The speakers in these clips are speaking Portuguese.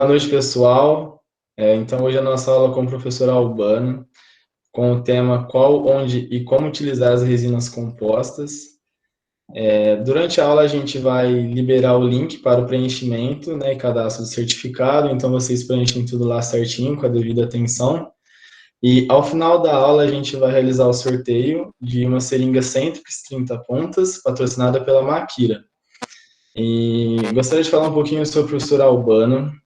Boa noite, pessoal. Então, hoje a nossa aula com o professor Albano, com o tema Qual, Onde e Como Utilizar as Resinas Compostas. Durante a aula, a gente vai liberar o link para o preenchimento, né, e cadastro do certificado, então vocês preenchem tudo lá certinho, com a devida atenção. E ao final da aula, a gente vai realizar o sorteio de uma seringa Centrix 30 pontas, patrocinada pela Maquira. E gostaria de falar um pouquinho sobre o professor Albano,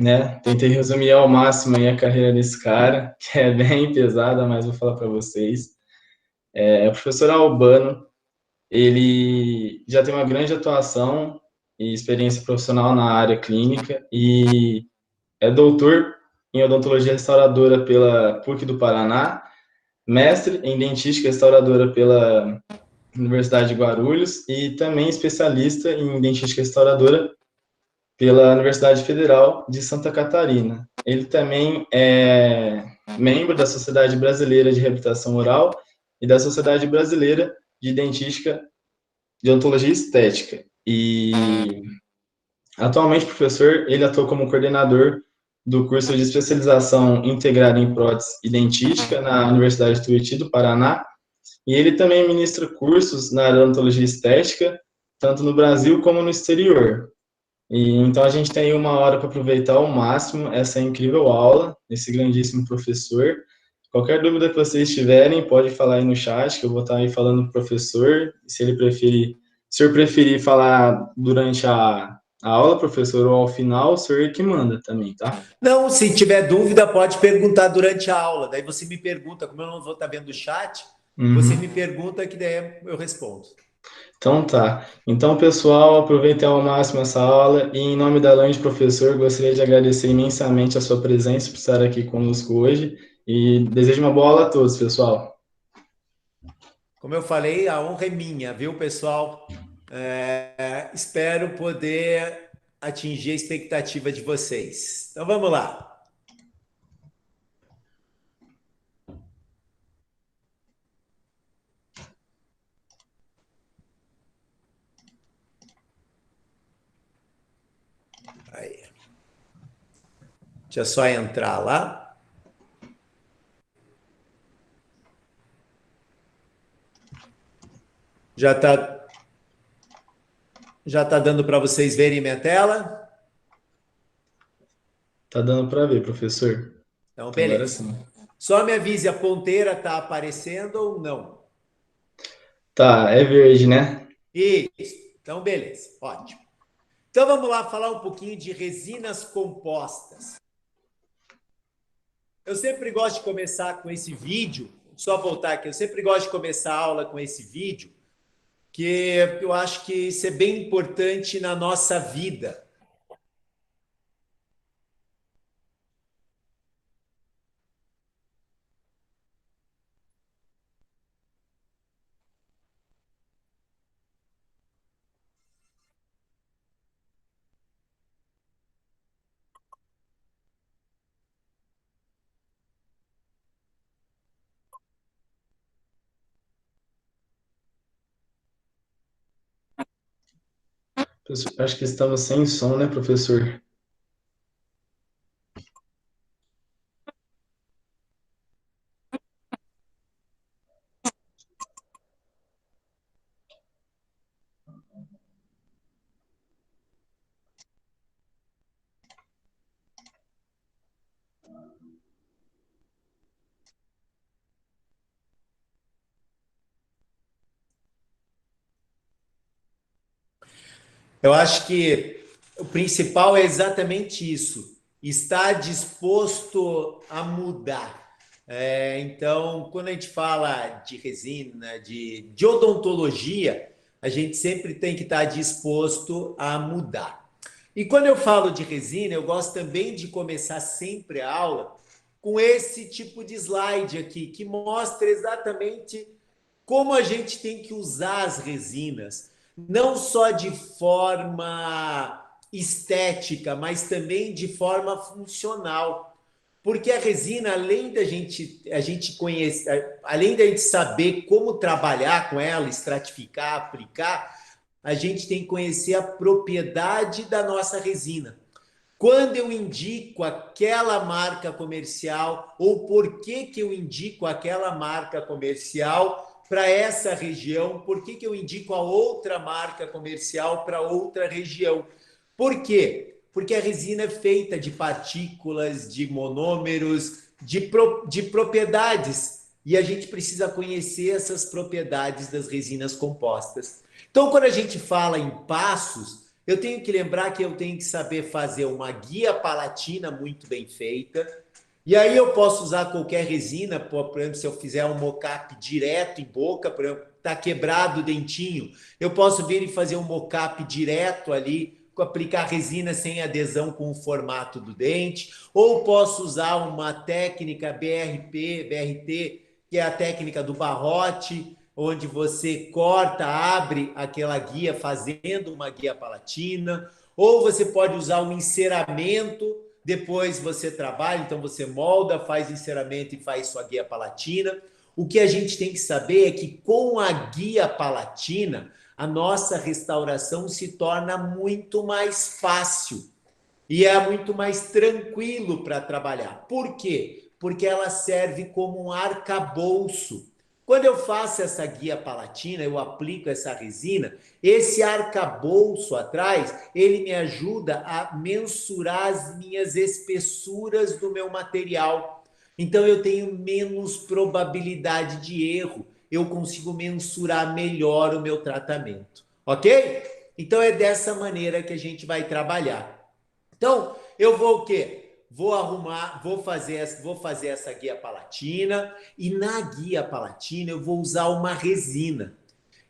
né? Tentei resumir ao máximo aí a carreira desse cara, que é bem pesada, mas vou falar para vocês. O professor Albano, ele já tem uma grande atuação e experiência profissional na área clínica e é doutor em odontologia restauradora pela PUC do Paraná, mestre em dentística restauradora pela Universidade de Guarulhos e também especialista em dentística restauradora pela Universidade Federal de Santa Catarina. Ele também é membro da Sociedade Brasileira de Reabilitação Oral e da Sociedade Brasileira de Dentística de Odontologia Estética. E atualmente, professor, ele atua como coordenador do curso de especialização integrada em prótese e dentística na Universidade de Tuiuti do Paraná. E ele também ministra cursos na área de odontologia estética, tanto no Brasil como no exterior. E então a gente tem uma hora para aproveitar ao máximo essa incrível aula, esse grandíssimo professor. Qualquer dúvida que vocês tiverem, pode falar aí no chat, que eu vou estar aí falando com o professor. Se ele preferir, se eu preferir falar durante a aula, professor, ou ao final, o senhor que manda também, tá? Não, se tiver dúvida, pode perguntar durante a aula. Daí você me pergunta, como eu não vou estar vendo o chat, você me pergunta que daí eu respondo. Então tá. Então, pessoal, aproveitem ao máximo essa aula e em nome da Lange Professor, gostaria de agradecer imensamente a sua presença por estar aqui conosco hoje e desejo uma boa aula a todos, pessoal. Como eu falei, a honra é minha, viu, pessoal? Espero poder atingir a expectativa de vocês. Então vamos lá. Aí. Deixa eu só entrar lá. Já tá dando para vocês verem minha tela? Tá dando para ver, professor. Então, Agora beleza. sim. Só me avise, a ponteira tá aparecendo ou não? Tá, é verde, né? Isso. Então, beleza. Ótimo. Então, vamos lá falar um pouquinho de resinas compostas. Eu sempre gosto de começar com esse vídeo, só voltar aqui, eu sempre gosto de começar a aula com esse vídeo, que eu acho que isso é bem importante na nossa vida. Acho que estamos sem som, né, professor? Eu acho que o principal é exatamente isso, estar disposto a mudar. Então, quando a gente fala de resina, de odontologia, a gente sempre tem que estar disposto a mudar. E quando eu falo de resina, eu gosto também de começar sempre a aula com esse tipo de slide aqui, que mostra exatamente como a gente tem que usar as resinas, não só de forma estética, mas também de forma funcional. Porque a resina, além da gente conhecer, além da gente saber como trabalhar com ela, estratificar, aplicar, a gente tem que conhecer a propriedade da nossa resina. quando eu indico aquela marca comercial ou por que que eu indico aquela marca comercial para essa região, por que que eu indico a outra marca comercial para outra região. Por quê? Porque a resina é feita de partículas, de monômeros, de propriedades. E a gente precisa conhecer essas propriedades das resinas compostas. Então, quando a gente fala em passos, eu tenho que lembrar que eu tenho que saber fazer uma guia palatina muito bem feita. E aí eu posso usar qualquer resina, por exemplo, se eu fizer um mocap direto em boca, por exemplo, tá quebrado o dentinho, eu posso vir e fazer um mocap direto ali, aplicar resina sem adesão com o formato do dente, ou posso usar uma técnica BRT, que é a técnica do barrote, onde você corta, abre aquela guia fazendo uma guia palatina, ou você pode usar um enceramento, depois você trabalha, então você molda, faz enceramento e faz sua guia palatina. O que a gente tem que saber é que com a guia palatina, a nossa restauração se torna muito mais fácil e é muito mais tranquilo para trabalhar. Por quê? Porque ela serve como um arcabouço. Quando eu faço essa guia palatina, eu aplico essa resina, esse arcabouço atrás, ele me ajuda a mensurar as minhas espessuras do meu material. Então eu tenho menos probabilidade de erro, eu consigo mensurar melhor o meu tratamento, ok? Então é dessa maneira que a gente vai trabalhar. Então, eu vou o quê? Vou arrumar, vou fazer essa guia palatina e na guia palatina eu vou usar uma resina.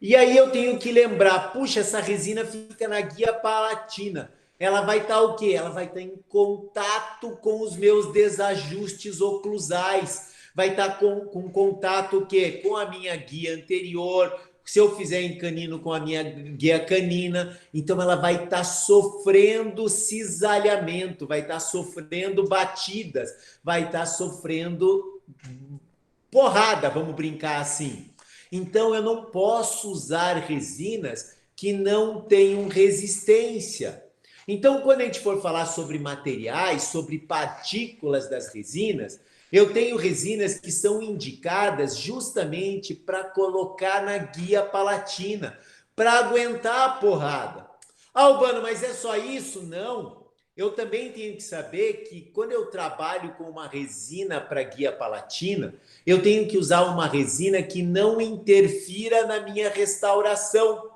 E aí eu tenho que lembrar, puxa, essa resina fica na guia palatina. Ela vai estar o quê? Ela vai estar em contato com os meus desajustes oclusais. Vai estar com contato o quê? Com a minha guia anterior, se eu fizer em canino com a minha guia canina, então ela vai estar sofrendo cisalhamento, vai estar sofrendo batidas, vai estar sofrendo porrada, vamos brincar assim. Então eu não posso usar resinas que não tenham resistência. Então, quando a gente for falar sobre materiais, sobre partículas das resinas, eu tenho resinas que são indicadas justamente para colocar na guia palatina, para aguentar a porrada. Ah, Albano, mas é só isso? Não. Eu também tenho que saber que quando eu trabalho com uma resina para guia palatina, eu tenho que usar uma resina que não interfira na minha restauração,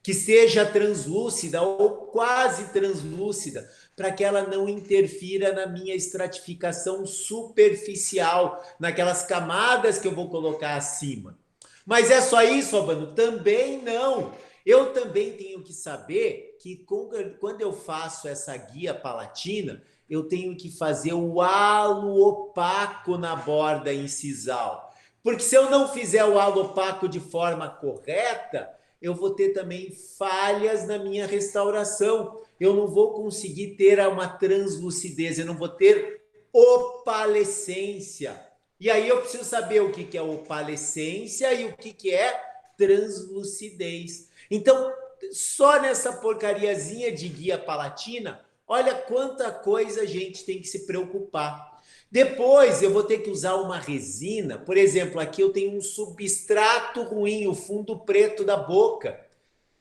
que seja translúcida ou quase translúcida, para que ela não interfira na minha estratificação superficial, naquelas camadas que eu vou colocar acima. Mas é só isso, Albano? Também não. Eu também tenho que saber que quando eu faço essa guia palatina, eu tenho que fazer o halo opaco na borda incisal. Porque se eu não fizer o halo opaco de forma correta, eu vou ter também falhas na minha restauração. Eu não vou conseguir ter uma translucidez, eu não vou ter opalescência. E aí eu preciso saber o que é opalescência e o que é translucidez. Então, só nessa porcariazinha de guia palatina, olha quanta coisa a gente tem que se preocupar. Depois eu vou ter que usar uma resina, por exemplo, aqui eu tenho um substrato ruim, o fundo preto da boca.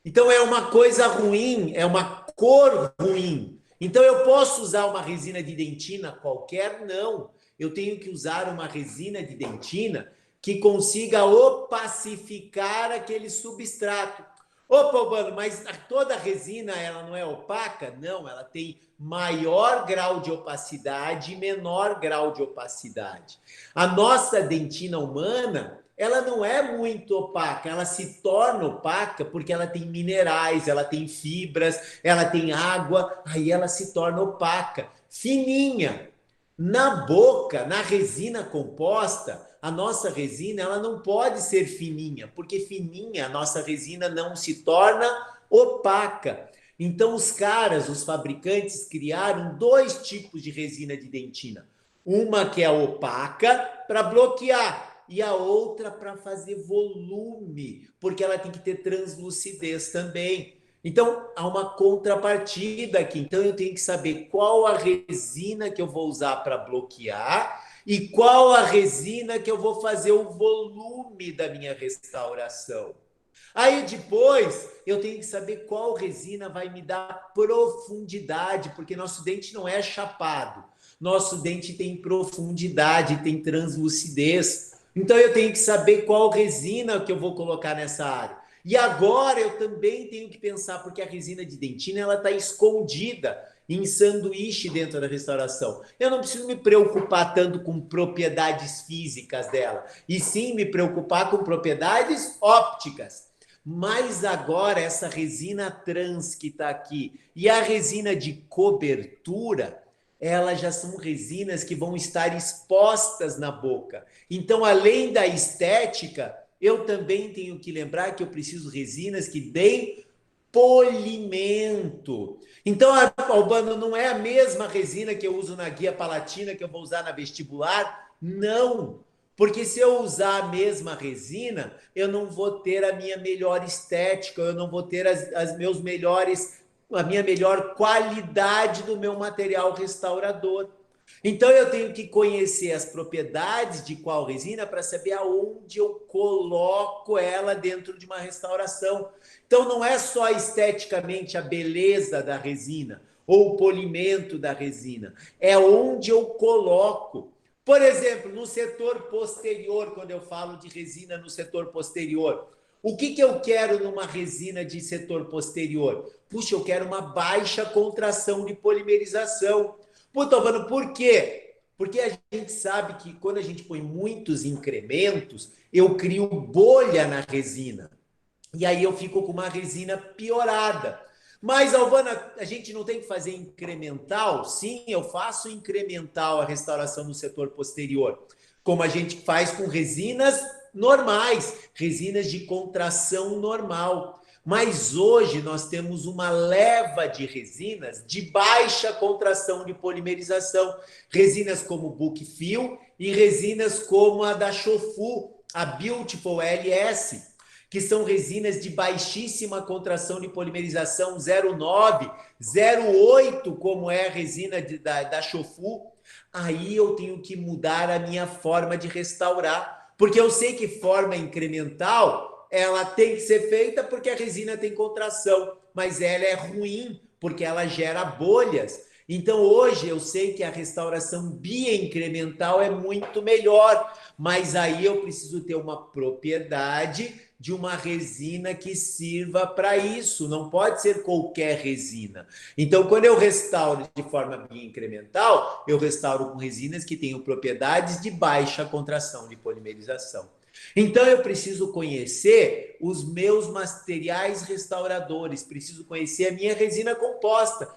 Então é uma coisa ruim, é uma cor ruim. Então eu posso usar uma resina de dentina qualquer? Não. Eu tenho que usar uma resina de dentina que consiga opacificar aquele substrato. Opa, Urbano, mas toda resina ela não é opaca? Não, ela tem maior grau de opacidade e menor grau de opacidade. A nossa dentina humana, ela não é muito opaca, ela se torna opaca porque ela tem minerais, ela tem fibras, ela tem água, aí ela se torna opaca, fininha. Na boca, na resina composta, a nossa resina ela não pode ser fininha, porque fininha a nossa resina não se torna opaca. Então os caras, os fabricantes criaram dois tipos de resina de dentina. Uma que é opaca para bloquear e a outra para fazer volume, porque ela tem que ter translucidez também. Então, há uma contrapartida aqui. Então, eu tenho que saber qual a resina que eu vou usar para bloquear e qual a resina que eu vou fazer o volume da minha restauração. Aí depois eu tenho que saber qual resina vai me dar profundidade, porque nosso dente não é chapado. Nosso dente tem profundidade, tem translucidez. Então eu tenho que saber qual resina que eu vou colocar nessa área. E agora eu também tenho que pensar, porque a resina de dentina ela está escondida em sanduíche dentro da restauração. Eu não preciso me preocupar tanto com propriedades físicas dela, e sim me preocupar com propriedades ópticas. Mas agora essa resina trans que está aqui e a resina de cobertura, elas já são resinas que vão estar expostas na boca. Então, além da estética, eu também tenho que lembrar que eu preciso de resinas que deem polimento. Então, Albano, não é a mesma resina que eu uso na guia palatina que eu vou usar na vestibular? Não. Porque se eu usar a mesma resina, eu não vou ter a minha melhor estética, eu não vou ter as meus melhores, a minha melhor qualidade do meu material restaurador. Então eu tenho que conhecer as propriedades de qual resina para saber aonde eu coloco ela dentro de uma restauração. Então não é só esteticamente a beleza da resina ou o polimento da resina, é onde eu coloco. Por exemplo, no setor posterior, quando eu falo de resina no setor posterior, o que eu quero numa resina de setor posterior? Puxa, eu quero uma baixa contração de polimerização. Puta, Albano, por quê? Porque a gente sabe que quando a gente põe muitos incrementos, eu crio bolha na resina. E aí eu fico com uma resina piorada. Mas, Alvana, a gente não tem que fazer incremental? Sim, eu faço incremental a restauração no setor posterior, como a gente faz com resinas normais, resinas de contração normal. Mas hoje nós temos uma leva de resinas de baixa contração de polimerização, resinas como Bookfill e resinas como a da Shofu, a Beautiful LS, que são resinas de baixíssima contração de polimerização 0,9, 0,8, como é a resina da Shofu. Aí eu tenho que mudar a minha forma de restaurar, porque eu sei que forma incremental ela tem que ser feita porque a resina tem contração, mas ela é ruim porque ela gera bolhas. Então hoje eu sei que a restauração bioincremental é muito melhor, mas aí eu preciso ter uma propriedade de uma resina que sirva para isso, não pode ser qualquer resina. Então, quando eu restauro de forma bioincremental, eu restauro com resinas que tenham propriedades de baixa contração de polimerização. Então, eu preciso conhecer os meus materiais restauradores, preciso conhecer a minha resina composta,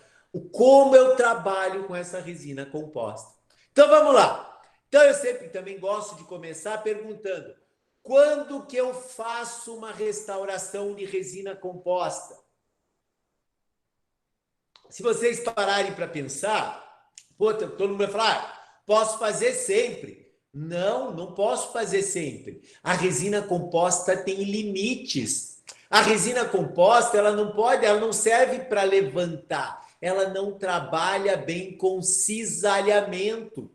como eu trabalho com essa resina composta. Então, vamos lá. Então, eu sempre também gosto de começar perguntando: quando que eu faço uma restauração de resina composta? Se vocês pararem para pensar, todo mundo vai falar, posso fazer sempre. Não, não posso fazer sempre. A resina composta tem limites. A resina composta, ela não pode, ela não serve para levantar. Ela não trabalha bem com cisalhamento.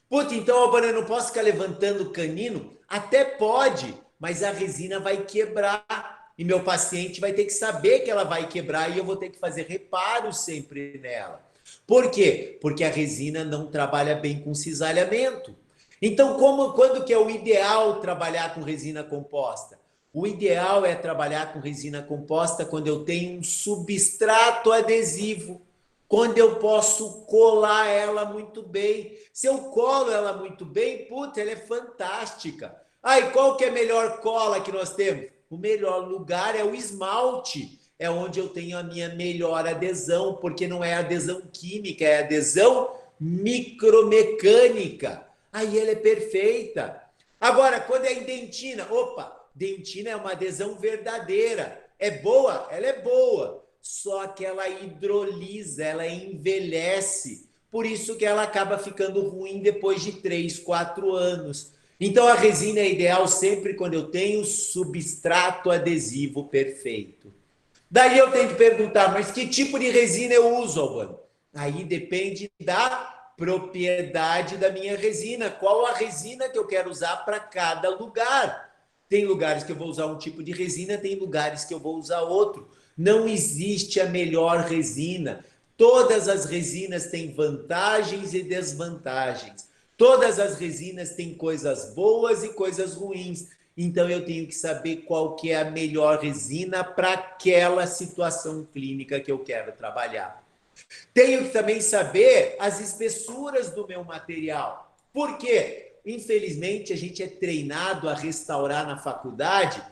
Puta, então eu não posso ficar levantando canino? Até pode, mas a resina vai quebrar. E meu paciente vai ter que saber que ela vai quebrar e eu vou ter que fazer reparo sempre nela. Por quê? Porque a resina não trabalha bem com cisalhamento. Então, quando que é o ideal trabalhar com resina composta? O ideal é trabalhar com resina composta quando eu tenho um substrato adesivo, quando eu posso colar ela muito bem. Se eu colo ela muito bem, puta, ela é fantástica. Aí, qual que é a melhor cola que nós temos? O melhor lugar é o esmalte. É onde eu tenho a minha melhor adesão, porque não é adesão química, é adesão micromecânica. Aí ela é perfeita. Agora, quando é em dentina, opa, dentina é uma adesão verdadeira. É boa? Ela é boa. Só que ela hidrolisa, ela envelhece. Por isso que ela acaba ficando ruim depois de 3, 4 anos. Então a resina é ideal sempre quando eu tenho substrato adesivo perfeito. Daí eu tenho que perguntar, mas que tipo de resina eu uso, Albano? Aí depende da propriedade da minha resina. Qual a resina que eu quero usar para cada lugar? Tem lugares que eu vou usar um tipo de resina, tem lugares que eu vou usar outro. Não existe a melhor resina. Todas as resinas têm vantagens e desvantagens. Todas as resinas têm coisas boas e coisas ruins. Então eu tenho que saber qual que é a melhor resina para aquela situação clínica que eu quero trabalhar. Tenho que também saber as espessuras do meu material. Por quê? Infelizmente, a gente é treinado a restaurar na faculdade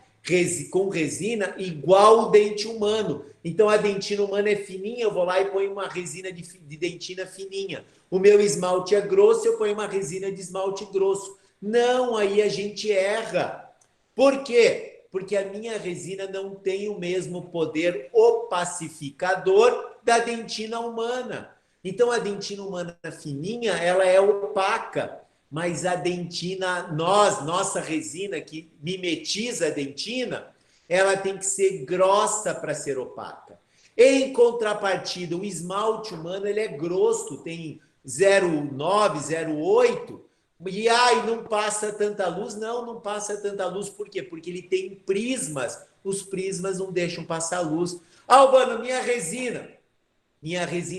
com resina igual o dente humano. Então, a dentina humana é fininha, eu vou lá e ponho uma resina de dentina fininha. O meu esmalte é grosso, eu ponho uma resina de esmalte grosso. Não, aí a gente erra. Por quê? Porque a minha resina não tem o mesmo poder opacificador da dentina humana. Então, a dentina humana fininha, ela é opaca, mas a dentina, nossa resina que mimetiza a dentina, ela tem que ser grossa para ser opaca. Em contrapartida, o esmalte humano ele é grosso, tem 0,9, 0,8, e não passa tanta luz. Não, não passa tanta luz. Por quê? Porque ele tem prismas. Os prismas não deixam passar luz. Albano, minha resina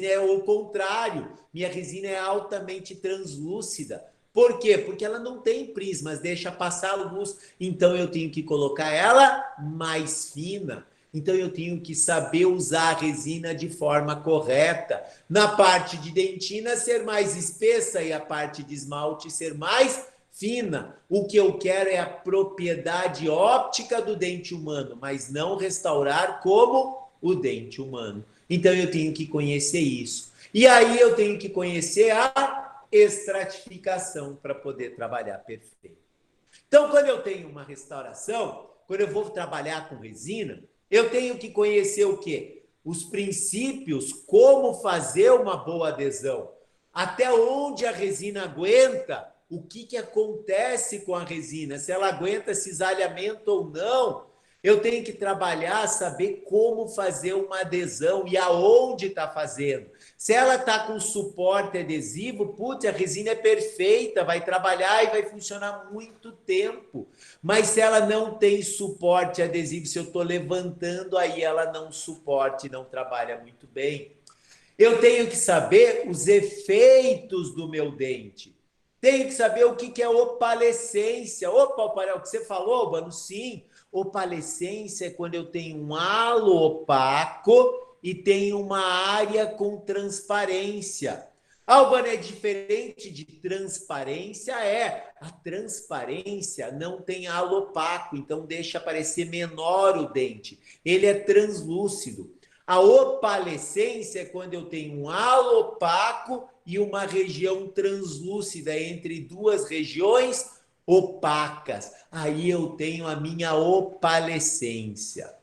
é o contrário. Minha resina é altamente translúcida. Por quê? Porque ela não tem prismas, deixa passar luz. Então eu tenho que colocar ela mais fina. Então eu tenho que saber usar a resina de forma correta. Na parte de dentina ser mais espessa e a parte de esmalte ser mais fina. O que eu quero é a propriedade óptica do dente humano, mas não restaurar como o dente humano. Então eu tenho que conhecer isso. E aí eu tenho que conhecer a estratificação para poder trabalhar perfeito. Então, quando eu tenho uma restauração, quando eu vou trabalhar com resina, eu tenho que conhecer o quê? Os princípios, como fazer uma boa adesão, até onde a resina aguenta, o que acontece com a resina, se ela aguenta cisalhamento ou não. Eu tenho que trabalhar, saber como fazer uma adesão e aonde está fazendo. Se ela está com suporte adesivo, putz, a resina é perfeita, vai trabalhar e vai funcionar muito tempo. Mas se ela não tem suporte adesivo, se eu estou levantando, aí ela não suporte, não trabalha muito bem. Eu tenho que saber os efeitos do meu dente. Tenho que saber o que é opalescência. Opa, o que você falou, Bano? Sim. Opalescência é quando eu tenho um halo opaco e tenho uma área com transparência. Albano, é diferente de transparência? É. A transparência não tem halo opaco, então deixa parecer menor o dente. Ele é translúcido. A opalescência é quando eu tenho um halo opaco e uma região translúcida entre duas regiões opacas. Aí eu tenho a minha opalescência.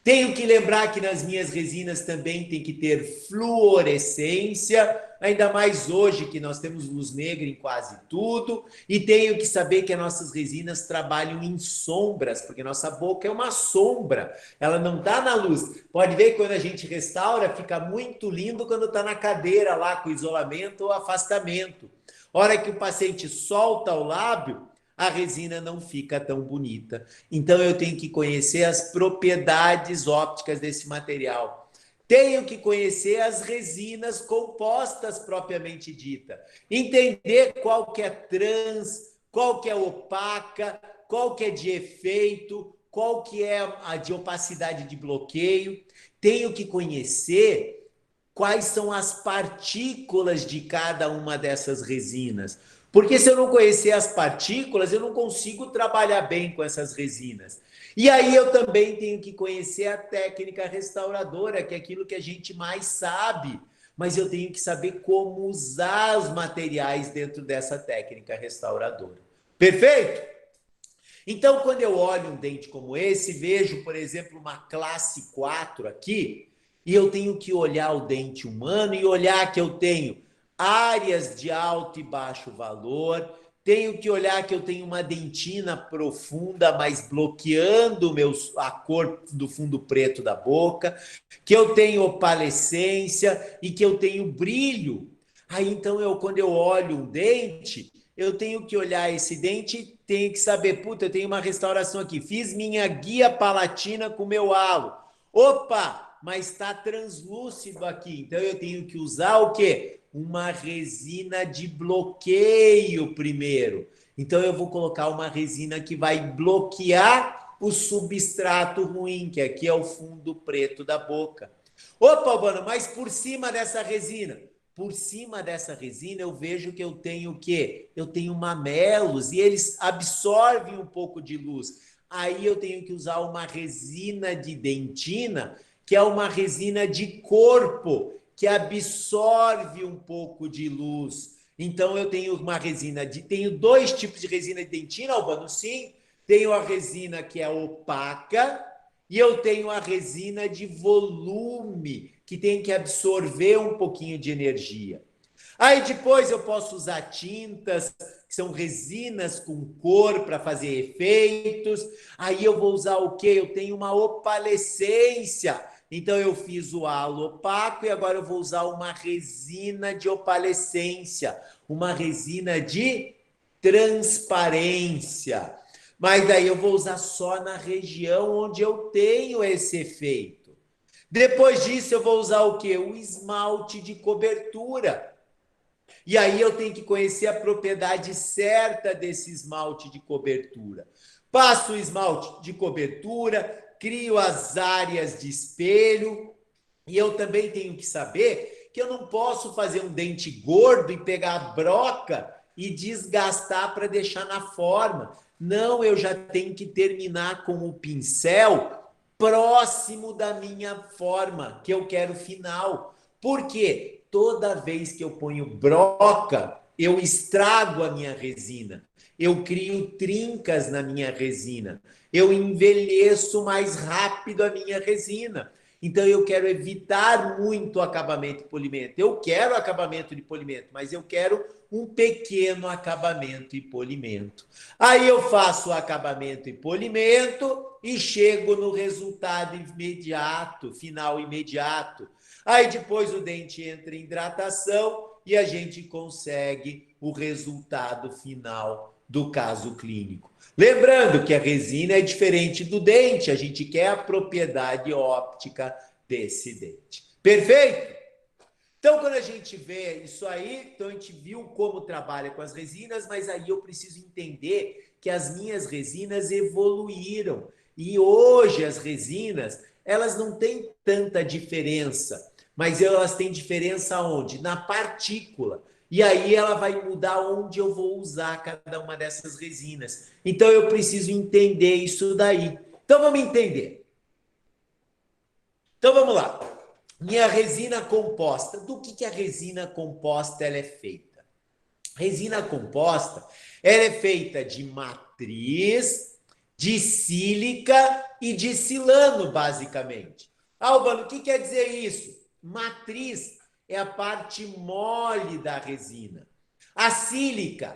Tenho que lembrar que nas minhas resinas também tem que ter fluorescência, ainda mais hoje que nós temos luz negra em quase tudo, e tenho que saber que as nossas resinas trabalham em sombras, porque nossa boca é uma sombra, ela não está na luz. Pode ver que quando a gente restaura, fica muito lindo quando está na cadeira lá com isolamento ou afastamento. Hora que o paciente solta o lábio, a resina não fica tão bonita. Então eu tenho que conhecer as propriedades ópticas desse material. Tenho que conhecer as resinas compostas propriamente dita. Entender qual que é trans, qual que é opaca, qual que é de efeito, qual que é a de opacidade de bloqueio. Tenho que conhecer quais são as partículas de cada uma dessas resinas. Porque se eu não conhecer as partículas, eu não consigo trabalhar bem com essas resinas. E aí eu também tenho que conhecer a técnica restauradora, que é aquilo que a gente mais sabe, mas eu tenho que saber como usar os materiais dentro dessa técnica restauradora. Perfeito? Então, quando eu olho um dente como esse, vejo, por exemplo, uma classe 4 aqui, e eu tenho que olhar o dente humano e olhar que eu tenho áreas de alto e baixo valor, tenho que olhar que eu tenho uma dentina profunda, mas bloqueando a cor do fundo preto da boca, que eu tenho opalescência e que eu tenho brilho. Aí então quando eu olho um dente, eu tenho que olhar esse dente e tenho que saber, puta, eu tenho uma restauração aqui, fiz minha guia palatina com meu halo. Opa, mas está translúcido aqui, então eu tenho que usar o quê? Uma resina de bloqueio primeiro. Então eu vou colocar uma resina que vai bloquear o substrato ruim, que aqui é o fundo preto da boca. Opa, Albano, mas por cima dessa resina? Por cima dessa resina eu vejo que eu tenho o quê? Eu tenho mamelos e eles absorvem um pouco de luz. Aí eu tenho que usar uma resina de dentina, que é uma resina de corpo, que absorve um pouco de luz. Então eu tenho uma resina tenho dois tipos de resina de dentina, Albano, sim. Tenho a resina que é opaca e eu tenho a resina de volume, que tem que absorver um pouquinho de energia. Aí depois eu posso usar tintas, que são resinas com cor para fazer efeitos. Aí eu vou usar o quê? Eu tenho uma opalescência. Então eu fiz o halo opaco e agora eu vou usar uma resina de opalescência, uma resina de transparência. Mas daí eu vou usar só na região onde eu tenho esse efeito. Depois disso eu vou usar o quê? O esmalte de cobertura. E aí eu tenho que conhecer a propriedade certa desse esmalte de cobertura. Passo o esmalte de cobertura, crio as áreas de espelho, e eu também tenho que saber que eu não posso fazer um dente gordo e pegar a broca e desgastar para deixar na forma. Não, eu já tenho que terminar com o pincel próximo da minha forma, que eu quero final. Por quê? Toda vez que eu ponho broca, eu estrago a minha resina. Eu crio trincas na minha resina. Eu envelheço mais rápido a minha resina. Então eu quero evitar muito acabamento e polimento. Eu quero acabamento de polimento, mas eu quero um pequeno acabamento e polimento. Aí eu faço o acabamento e polimento e chego no resultado imediato, final imediato. Aí depois o dente entra em hidratação e a gente consegue o resultado final do caso clínico. Lembrando que a resina é diferente do dente, a gente quer a propriedade óptica desse dente. Perfeito? Então, quando a gente vê isso aí, então a gente viu como trabalha com as resinas, mas aí eu preciso entender que as minhas resinas evoluíram. E hoje as resinas, elas não têm tanta diferença, mas elas têm diferença onde? Na partícula. E aí ela vai mudar onde eu vou usar cada uma dessas resinas. Então eu preciso entender isso daí. Então vamos entender. Então vamos lá. Minha resina composta. Do que a resina composta ela é feita? Resina composta ela é feita de matriz, de sílica e de silano, basicamente. Albano, o que quer dizer isso? Matriz é a parte mole da resina. A sílica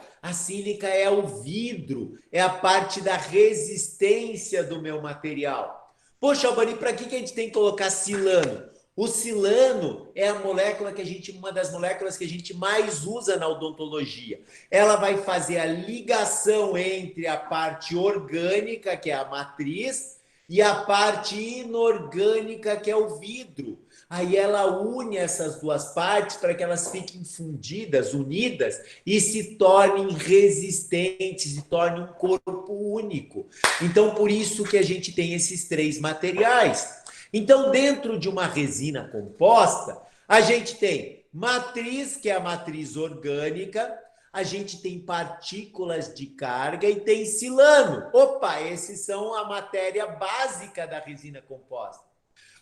é o vidro, é a parte da resistência do meu material. Poxa, Albani, para que a gente tem que colocar silano? O silano é a molécula uma das moléculas que a gente mais usa na odontologia. Ela vai fazer a ligação entre a parte orgânica, que é a matriz, e a parte inorgânica, que é o vidro. Aí ela une essas duas partes para que elas fiquem fundidas, unidas e se tornem resistentes, se tornem um corpo único. Então, por isso que a gente tem esses três materiais. Então, dentro de uma resina composta, a gente tem matriz, que é a matriz orgânica, a gente tem partículas de carga e tem silano. Opa, esses são a matéria básica da resina composta.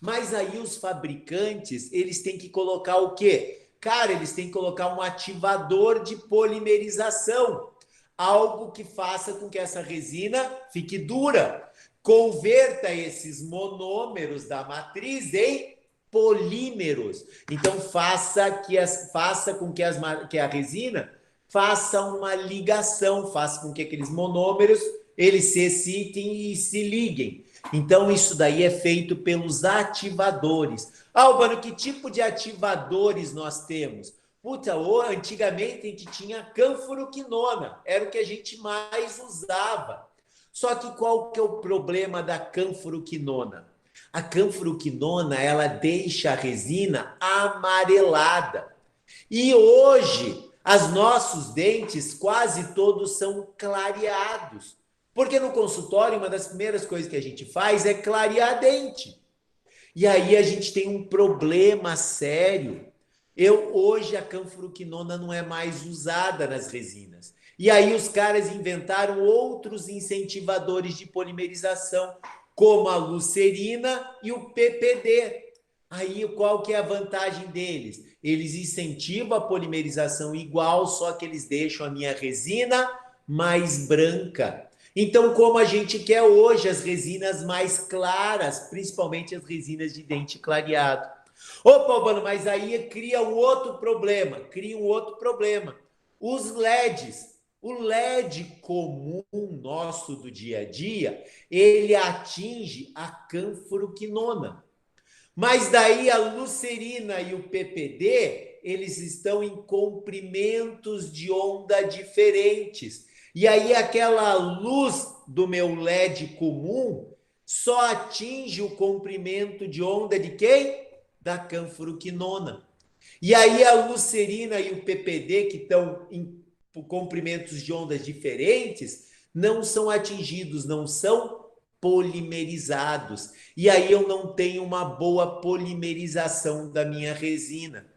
Mas aí os fabricantes, eles têm que colocar o quê? Cara, eles têm que colocar um ativador de polimerização, algo que faça com que essa resina fique dura, converta esses monômeros da matriz em polímeros. Então faça com que a resina faça uma ligação, faça com que aqueles monômeros eles se excitem e se liguem. Então, isso daí é feito pelos ativadores. Albano, que tipo de ativadores nós temos? Puta, antigamente a gente tinha canforoquinona, era o que a gente mais usava. Só que qual que é o problema da canforoquinona? A canforoquinona, ela deixa a resina amarelada. E hoje, os nossos dentes quase todos são clareados. Porque no consultório, uma das primeiras coisas que a gente faz é clarear dente. E aí a gente tem um problema sério. Hoje a canforoquinona não é mais usada nas resinas. E aí os caras inventaram outros incentivadores de polimerização, como a lucerina e o PPD. Aí qual que é a vantagem deles? Eles incentivam a polimerização igual, só que eles deixam a minha resina mais branca. Então, como a gente quer hoje as resinas mais claras, principalmente as resinas de dente clareado. Opa, Albano, mas aí cria um outro problema, Os LEDs. O LED comum nosso do dia a dia, ele atinge a canforoquinona. Mas daí a lucerina e o PPD, eles estão em comprimentos de onda diferentes. E aí aquela luz do meu LED comum só atinge o comprimento de onda de quem? Da canforoquinona. E aí a lucerina e o PPD, que estão em comprimentos de ondas diferentes, não são atingidos, não são polimerizados. E aí eu não tenho uma boa polimerização da minha resina.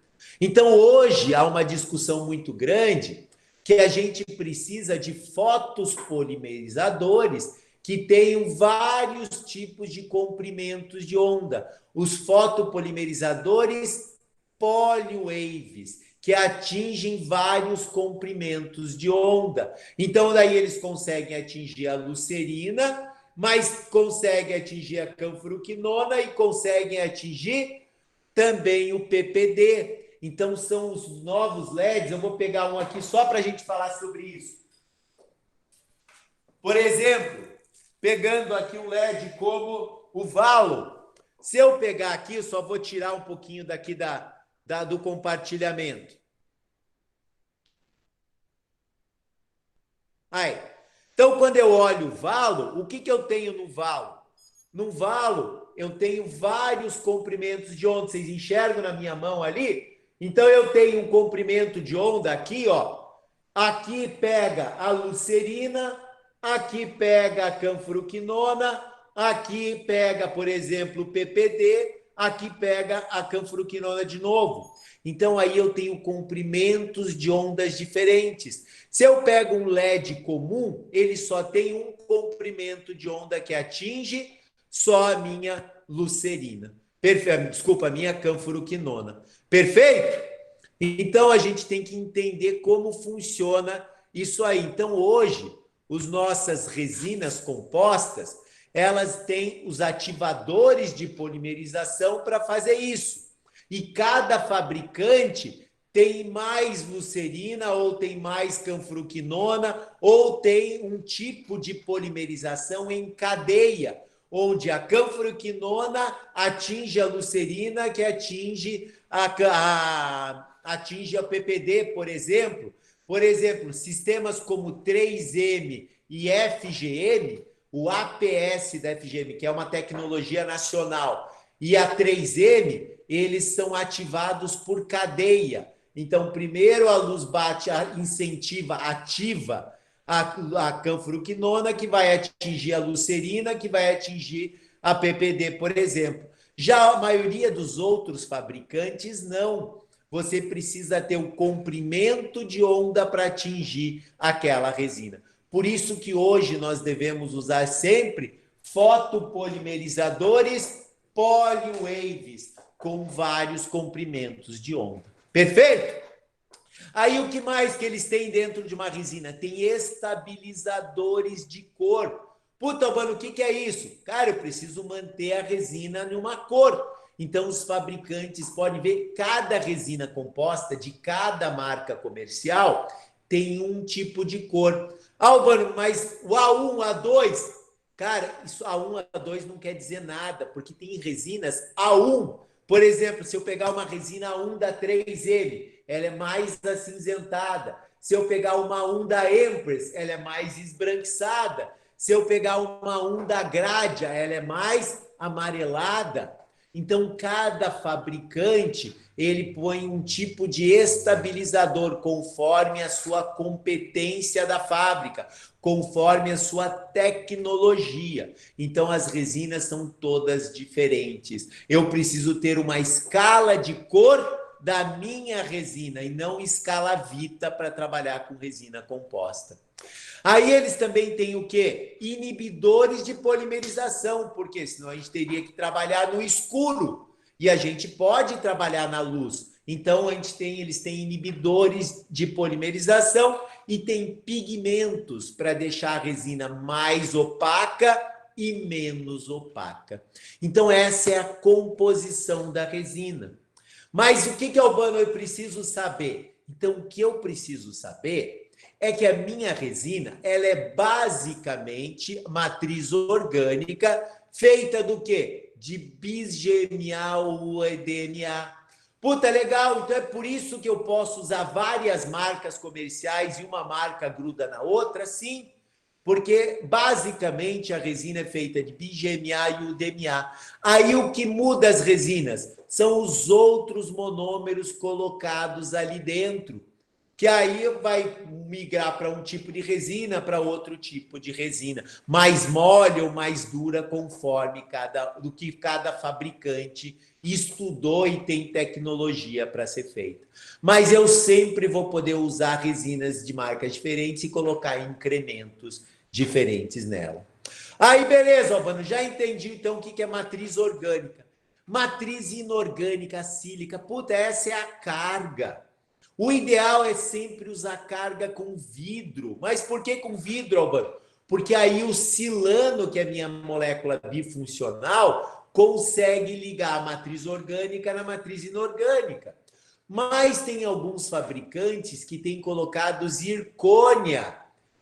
Então hoje há uma discussão muito grande que a gente precisa de fotopolimerizadores que tenham vários tipos de comprimentos de onda. Os fotopolimerizadores polywaves, que atingem vários comprimentos de onda. Então, daí eles conseguem atingir a lucerina, mas conseguem atingir a canforoquinona e conseguem atingir também o PPD. Então, são os novos LEDs. Eu vou pegar um aqui só para a gente falar sobre isso. Por exemplo, pegando aqui um LED como o Valo. Se eu pegar aqui, eu só vou tirar um pouquinho daqui do compartilhamento. Aí. Então, quando eu olho o Valo, o que eu tenho no Valo? No Valo, eu tenho vários comprimentos de onda. Vocês enxergam na minha mão ali? Então, eu tenho um comprimento de onda aqui, ó. Aqui pega a lucerina, aqui pega a canforoquinona, aqui pega, por exemplo, o PPD, aqui pega a canforoquinona de novo. Então, aí eu tenho comprimentos de ondas diferentes. Se eu pego um LED comum, ele só tem um comprimento de onda que atinge só a minha lucerina. Desculpa, a minha canforoquinona. Perfeito? Então, a gente tem que entender como funciona isso aí. Então, hoje, as nossas resinas compostas, elas têm os ativadores de polimerização para fazer isso. E cada fabricante tem mais lucerina, ou tem mais canforoquinona, ou tem um tipo de polimerização em cadeia, onde a canforoquinona atinge a lucerina, que atinge a PPD, por exemplo. Por exemplo, sistemas como 3M e FGM, o APS da FGM, que é uma tecnologia nacional, e a 3M, eles são ativados por cadeia. Então, primeiro a luz bate, ativa a canforoquinona, que vai atingir a lucerina, que vai atingir a PPD, por exemplo. Já a maioria dos outros fabricantes, não. Você precisa ter o comprimento de onda para atingir aquela resina. Por isso que hoje nós devemos usar sempre fotopolimerizadores polywaves, com vários comprimentos de onda. Perfeito? Aí o que mais que eles têm dentro de uma resina? Tem estabilizadores de cor. Puta, mano, o que é isso? Cara, eu preciso manter a resina numa cor. Então, os fabricantes podem ver cada resina composta de cada marca comercial tem um tipo de cor. Albano, mas o A1, A2, cara, isso A1, A2 não quer dizer nada, porque tem resinas A1. Por exemplo, se eu pegar uma resina A1 da 3M, ela é mais acinzentada. Se eu pegar uma A1 da Empress, ela é mais esbranquiçada. Se eu pegar uma A1 da Gradia, ela é mais amarelada. Então, cada fabricante ele põe um tipo de estabilizador conforme a sua competência da fábrica, conforme a sua tecnologia. Então, as resinas são todas diferentes. Eu preciso ter uma escala de cor da minha resina e não escala Vita para trabalhar com resina composta. Aí eles também têm o quê? Inibidores de polimerização, porque senão a gente teria que trabalhar no escuro e a gente pode trabalhar na luz. Então eles têm inibidores de polimerização e tem pigmentos para deixar a resina mais opaca e menos opaca. Então essa é a composição da resina. Mas o que Albano eu preciso saber? Então o que eu preciso saber é que a minha resina, ela é basicamente matriz orgânica, feita do quê? De bis-GMA ou EDMA. Puta, legal, então é por isso que eu posso usar várias marcas comerciais e uma marca gruda na outra? Sim, porque basicamente a resina é feita de bis-GMA e UDMA. Aí o que muda as resinas? São os outros monômeros colocados ali dentro, que aí vai migrar para um tipo de resina, para outro tipo de resina, mais mole ou mais dura, conforme do que cada fabricante estudou e tem tecnologia para ser feita. Mas eu sempre vou poder usar resinas de marcas diferentes e colocar incrementos diferentes nela. Aí, beleza, Albano, já entendi então o que é matriz orgânica. Matriz inorgânica, sílica, puta, essa é a carga. O ideal é sempre usar carga com vidro. Mas por que com vidro, Albano? Porque aí o silano, que é a minha molécula bifuncional, consegue ligar a matriz orgânica na matriz inorgânica. Mas tem alguns fabricantes que têm colocado zircônia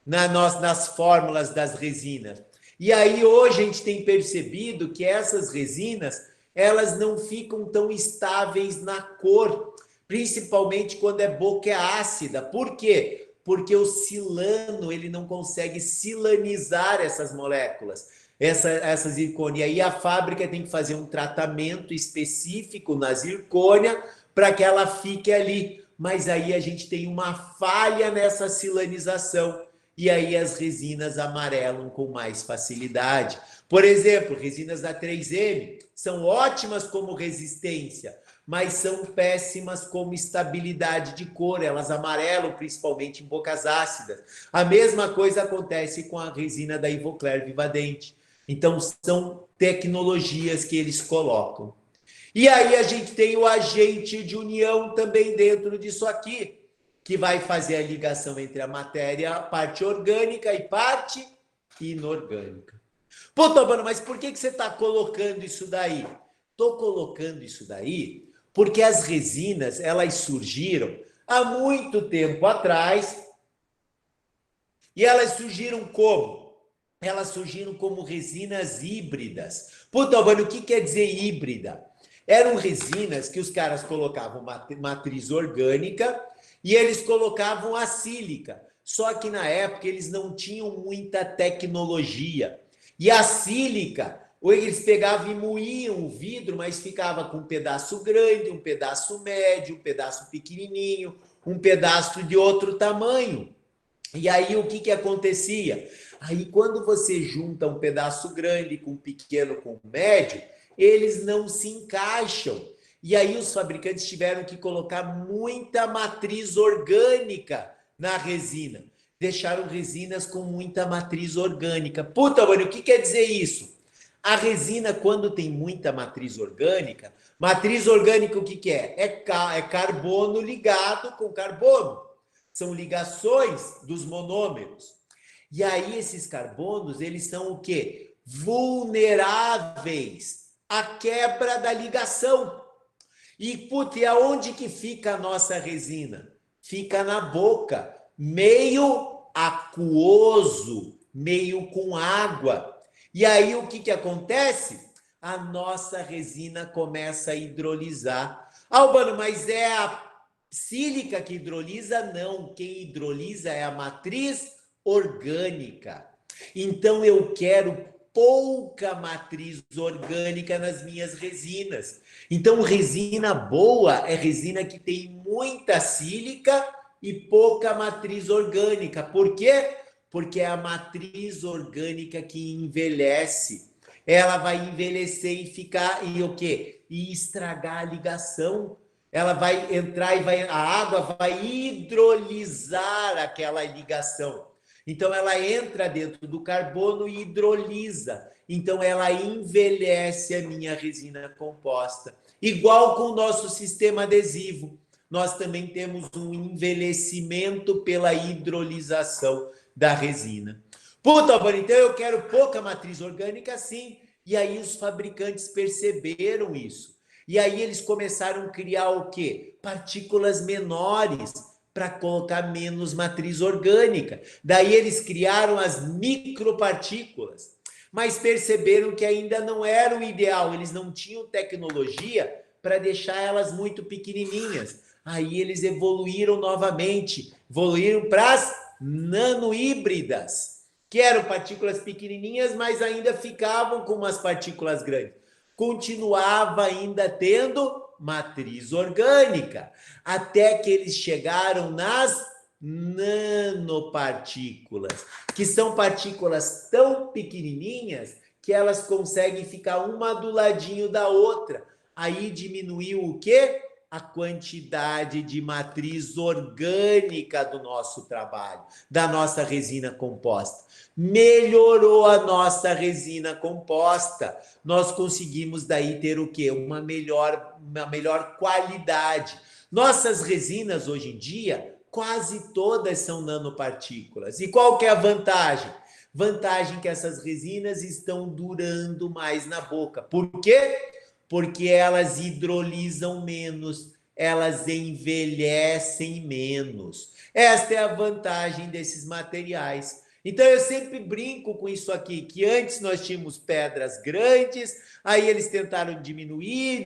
nas fórmulas das resinas. E aí hoje a gente tem percebido que essas resinas, elas não ficam tão estáveis na cor, principalmente quando é boca ácida. Por quê? Porque o silano ele não consegue silanizar essas moléculas, essa zircônia. E aí a fábrica tem que fazer um tratamento específico na zircônia para que ela fique ali. Mas aí a gente tem uma falha nessa silanização e aí as resinas amarelam com mais facilidade. Por exemplo, resinas da 3M são ótimas como resistência, mas são péssimas como estabilidade de cor, elas amarelam principalmente em bocas ácidas. A mesma coisa acontece com a resina da Ivoclar Vivadente. Então, são tecnologias que eles colocam. E aí a gente tem o agente de união também dentro disso aqui, que vai fazer a ligação entre a matéria, a parte orgânica e parte inorgânica. Pô, Tobano, mas por que você está colocando isso daí? Estou colocando isso daí porque as resinas, elas surgiram há muito tempo atrás e elas surgiram como? Elas surgiram como resinas híbridas. Puta, Albano, o que quer dizer híbrida? Eram resinas que os caras colocavam matriz orgânica e eles colocavam a sílica. Só que na época eles não tinham muita tecnologia. E a sílica, ou eles pegavam e moíam o vidro, mas ficava com um pedaço grande, um pedaço médio, um pedaço pequenininho, um pedaço de outro tamanho. E aí o que acontecia? Aí quando você junta um pedaço grande com um pequeno com um médio, eles não se encaixam. E aí os fabricantes tiveram que colocar muita matriz orgânica na resina. Deixaram resinas com muita matriz orgânica. Puta, mano, o que quer dizer isso? A resina, quando tem muita matriz orgânica o que é? É carbono ligado com carbono. São ligações dos monômeros. E aí esses carbonos, eles são o quê? Vulneráveis à quebra da ligação. E, putz, e aonde que fica a nossa resina? Fica na boca. meio aquoso, meio com água. E aí o que acontece? A nossa resina começa a hidrolisar. Albano, mas é a sílica que hidrolisa? Não, quem hidrolisa é a matriz orgânica. Então eu quero pouca matriz orgânica nas minhas resinas. Então resina boa é resina que tem muita sílica e pouca matriz orgânica. Por quê? Porque é a matriz orgânica que envelhece. Ela vai envelhecer e ficar e o quê? E estragar a ligação. Ela vai entrar e a água vai hidrolisar aquela ligação. Então ela entra dentro do carbono e hidrolisa. Então ela envelhece a minha resina composta. Igual com o nosso sistema adesivo. Nós também temos um envelhecimento pela hidrolisação da resina. Puta, Albano, então eu quero pouca matriz orgânica, sim. E aí os fabricantes perceberam isso. E aí eles começaram a criar o quê? Partículas menores para colocar menos matriz orgânica. Daí eles criaram as micropartículas, mas perceberam que ainda não era o ideal, eles não tinham tecnologia para deixar elas muito pequenininhas. Aí eles evoluíram novamente, evoluíram para as nanohíbridas, que eram partículas pequenininhas, mas ainda ficavam com umas partículas grandes. Continuava ainda tendo matriz orgânica, até que eles chegaram nas nanopartículas, que são partículas tão pequenininhas que elas conseguem ficar uma do ladinho da outra. Aí diminuiu o quê? A quantidade de matriz orgânica do nosso trabalho, da nossa resina composta. Melhorou a nossa resina composta. Nós conseguimos daí ter o quê? Uma melhor qualidade. Nossas resinas hoje em dia, quase todas são nanopartículas. E qual que é a vantagem? Vantagem que essas resinas estão durando mais na boca. Por quê? Porque elas hidrolisam menos, elas envelhecem menos. Esta é a vantagem desses materiais. Então eu sempre brinco com isso aqui, que antes nós tínhamos pedras grandes, aí eles tentaram diminuir,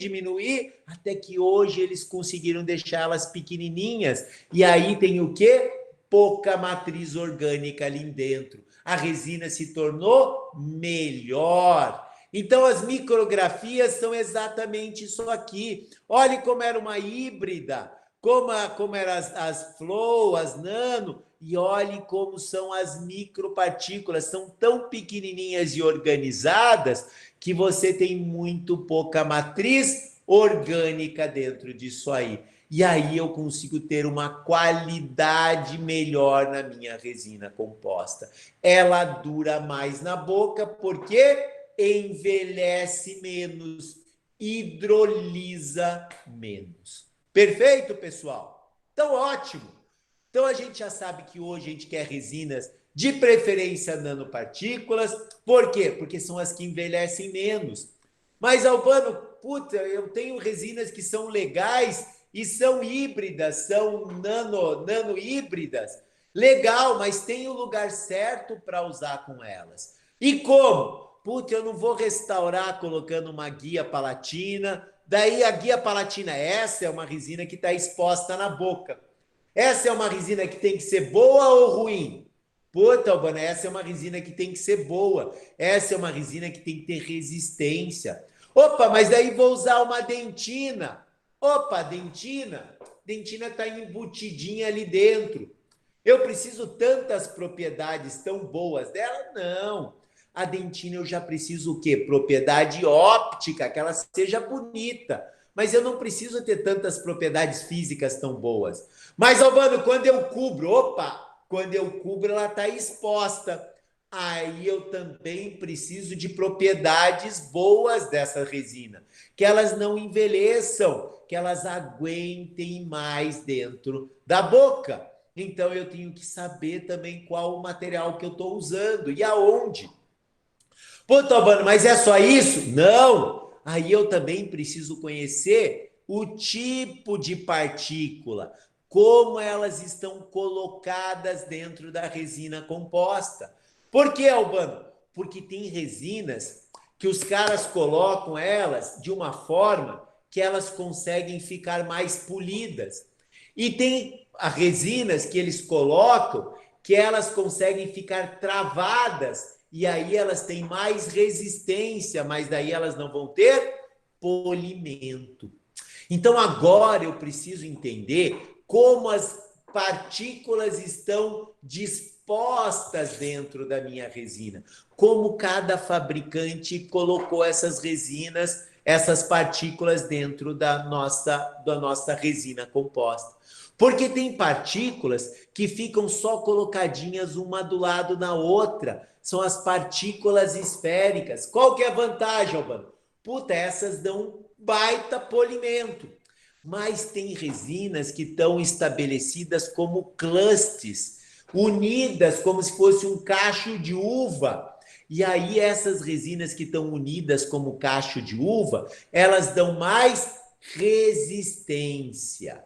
até que hoje eles conseguiram deixá-las pequenininhas. E aí tem o quê? Pouca matriz orgânica ali dentro. A resina se tornou melhor. Então, as micrografias são exatamente isso aqui. Olhe como era uma híbrida, como eram as flow, as nano, e olhe como são as micropartículas. São tão pequenininhas e organizadas que você tem muito pouca matriz orgânica dentro disso aí. E aí eu consigo ter uma qualidade melhor na minha resina composta. Ela dura mais na boca, porque envelhece menos, hidrolisa menos. Perfeito, pessoal? Então, ótimo. Então, a gente já sabe que hoje a gente quer resinas de preferência nanopartículas. Por quê? Porque são as que envelhecem menos. Mas, Albano, puta, eu tenho resinas que são legais e são híbridas, são nano-híbridas. Legal, mas tem o lugar certo para usar com elas. E como? Puta, eu não vou restaurar colocando uma guia palatina. Daí a guia palatina, essa é uma resina que está exposta na boca. Essa é uma resina que tem que ser boa ou ruim? Puta, Albana, essa é uma resina que tem que ser boa. Essa é uma resina que tem que ter resistência. Opa, mas daí vou usar uma dentina. Opa, dentina está embutidinha ali dentro. Eu preciso tantas propriedades tão boas dela? Não. A dentina eu já preciso o quê? Propriedade óptica, que ela seja bonita. Mas eu não preciso ter tantas propriedades físicas tão boas. Mas, Albano, quando eu cubro, ela está exposta. Aí eu também preciso de propriedades boas dessa resina. Que elas não envelheçam, que elas aguentem mais dentro da boca. Então eu tenho que saber também qual o material que eu estou usando e aonde. Pô, Tobano, mas é só isso? Não! Aí eu também preciso conhecer o tipo de partícula. como elas estão colocadas dentro da resina composta. Por que, Albano? Porque tem resinas que os caras colocam elas de uma forma que elas conseguem ficar mais polidas. E tem as resinas que eles colocam que elas conseguem ficar travadas e aí elas têm mais resistência, mas daí elas não vão ter polimento. Então agora eu preciso entender como as partículas estão dispostas dentro da minha resina, como cada fabricante colocou essas resinas, essas partículas dentro da nossa resina composta. Porque tem partículas que ficam só colocadinhas uma do lado da outra, são as partículas esféricas. Qual que é a vantagem, Albano? Puta, essas dão baita polimento. Mas tem resinas que estão estabelecidas como clusters, unidas como se fosse um cacho de uva. E aí essas resinas que estão unidas como cacho de uva, elas dão mais resistência.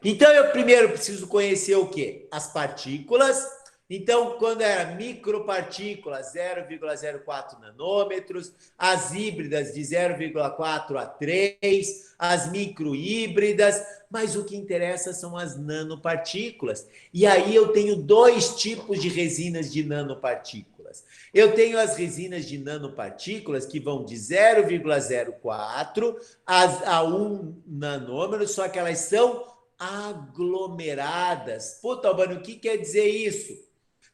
Então eu primeiro preciso conhecer o quê? As partículas. Então, quando era micropartícula, 0,04 nanômetros, as híbridas de 0,4 a 3, as microhíbridas, mas o que interessa são as nanopartículas. E aí eu tenho dois tipos de resinas de nanopartículas. Eu tenho as resinas de nanopartículas que vão de 0,04 a 1 nanômetro, só que elas são aglomeradas. Puta, Albano, o que quer dizer isso?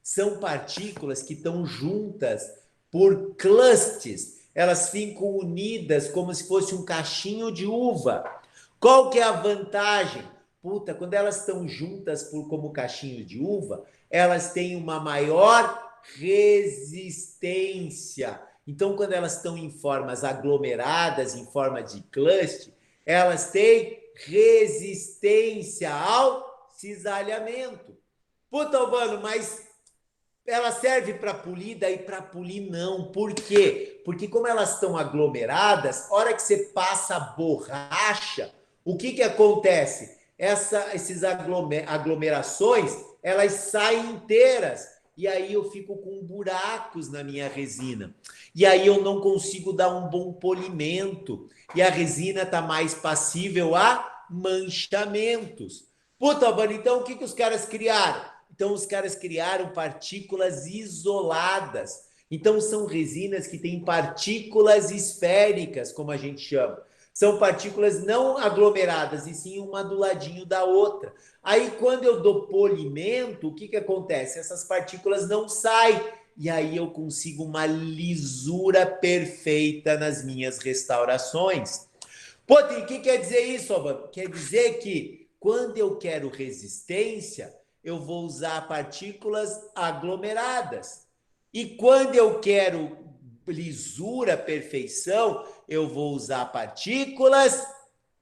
São partículas que estão juntas por clusters. Elas ficam unidas como se fosse um cachinho de uva. Qual que é a vantagem? Puta, quando elas estão juntas como cachinho de uva, elas têm uma maior resistência. Então, quando elas estão em formas aglomeradas, em forma de cluster, elas têm resistência ao cisalhamento. Puta, Albano, mas ela serve para polir, daí para polir não. Por quê? Porque como elas estão aglomeradas, hora que você passa a borracha, o que acontece? Esses aglomerações, elas saem inteiras. E aí eu fico com buracos na minha resina. E aí eu não consigo dar um bom polimento. E a resina está mais passível a manchamentos. Puta, Albano, então o que os caras criaram? Então os caras criaram partículas isoladas. Então são resinas que têm partículas esféricas, como a gente chama. São partículas não aglomeradas, e sim uma do ladinho da outra. Aí, quando eu dou polimento, o que acontece? Essas partículas não saem. E aí eu consigo uma lisura perfeita nas minhas restaurações. Pô, o que quer dizer isso, Albano? Quer dizer que quando eu quero resistência, eu vou usar partículas aglomeradas. E quando eu quero lisura, perfeição, eu vou usar partículas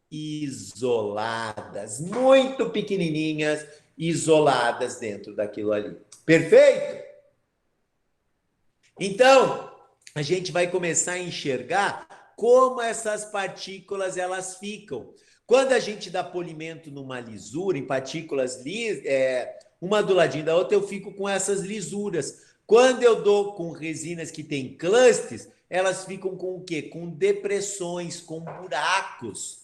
isoladas, muito pequenininhas, isoladas dentro daquilo ali. Perfeito? Então, a gente vai começar a enxergar como essas partículas elas ficam. Quando a gente dá polimento numa lisura, em partículas uma do ladinho da outra, eu fico com essas lisuras. Quando eu dou com resinas que têm clusters, elas ficam com o quê? Com depressões, com buracos.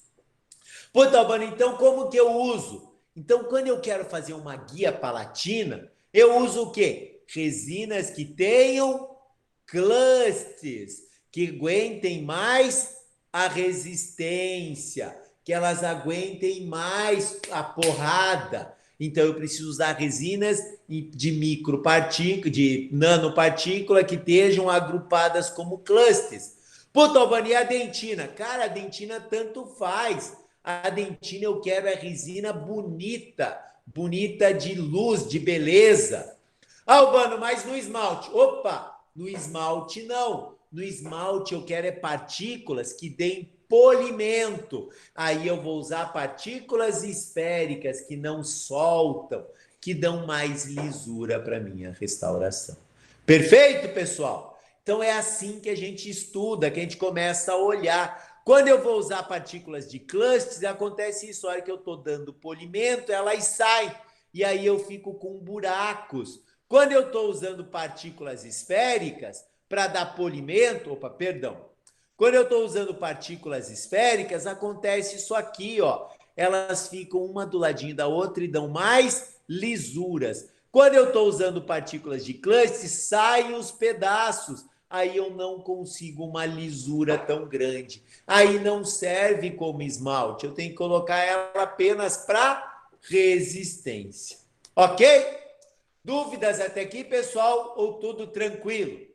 Pô, Talbano, então como que eu uso? Então, quando eu quero fazer uma guia palatina, eu uso o quê? Resinas que tenham clusters, que aguentem mais a resistência, que elas aguentem mais a porrada. Então, eu preciso usar resinas de micropartícula, de nanopartícula que estejam agrupadas como clusters. Pô, Talbani, e a dentina? Cara, a dentina tanto faz. A dentina eu quero a resina bonita, bonita de luz, de beleza. Albano, mas no esmalte? Opa, no esmalte não. No esmalte eu quero partículas que deem polimento. Aí eu vou usar partículas esféricas que não soltam, que dão mais lisura para minha restauração. Perfeito, pessoal? Então é assim que a gente estuda, que a gente começa a olhar Quando eu vou usar partículas de clusters, acontece isso, a hora que eu estou dando polimento, elas saem, e aí eu fico com buracos. Quando eu estou usando partículas esféricas para dar polimento, quando eu estou usando partículas esféricas, acontece isso aqui, ó. Elas ficam uma do ladinho da outra e dão mais lisuras. Quando eu estou usando partículas de cluster, saem os pedaços. Aí eu não consigo uma lisura tão grande. Aí não serve como esmalte. Eu tenho que colocar ela apenas para resistência. Ok? Dúvidas até aqui, pessoal? Ou tudo tranquilo?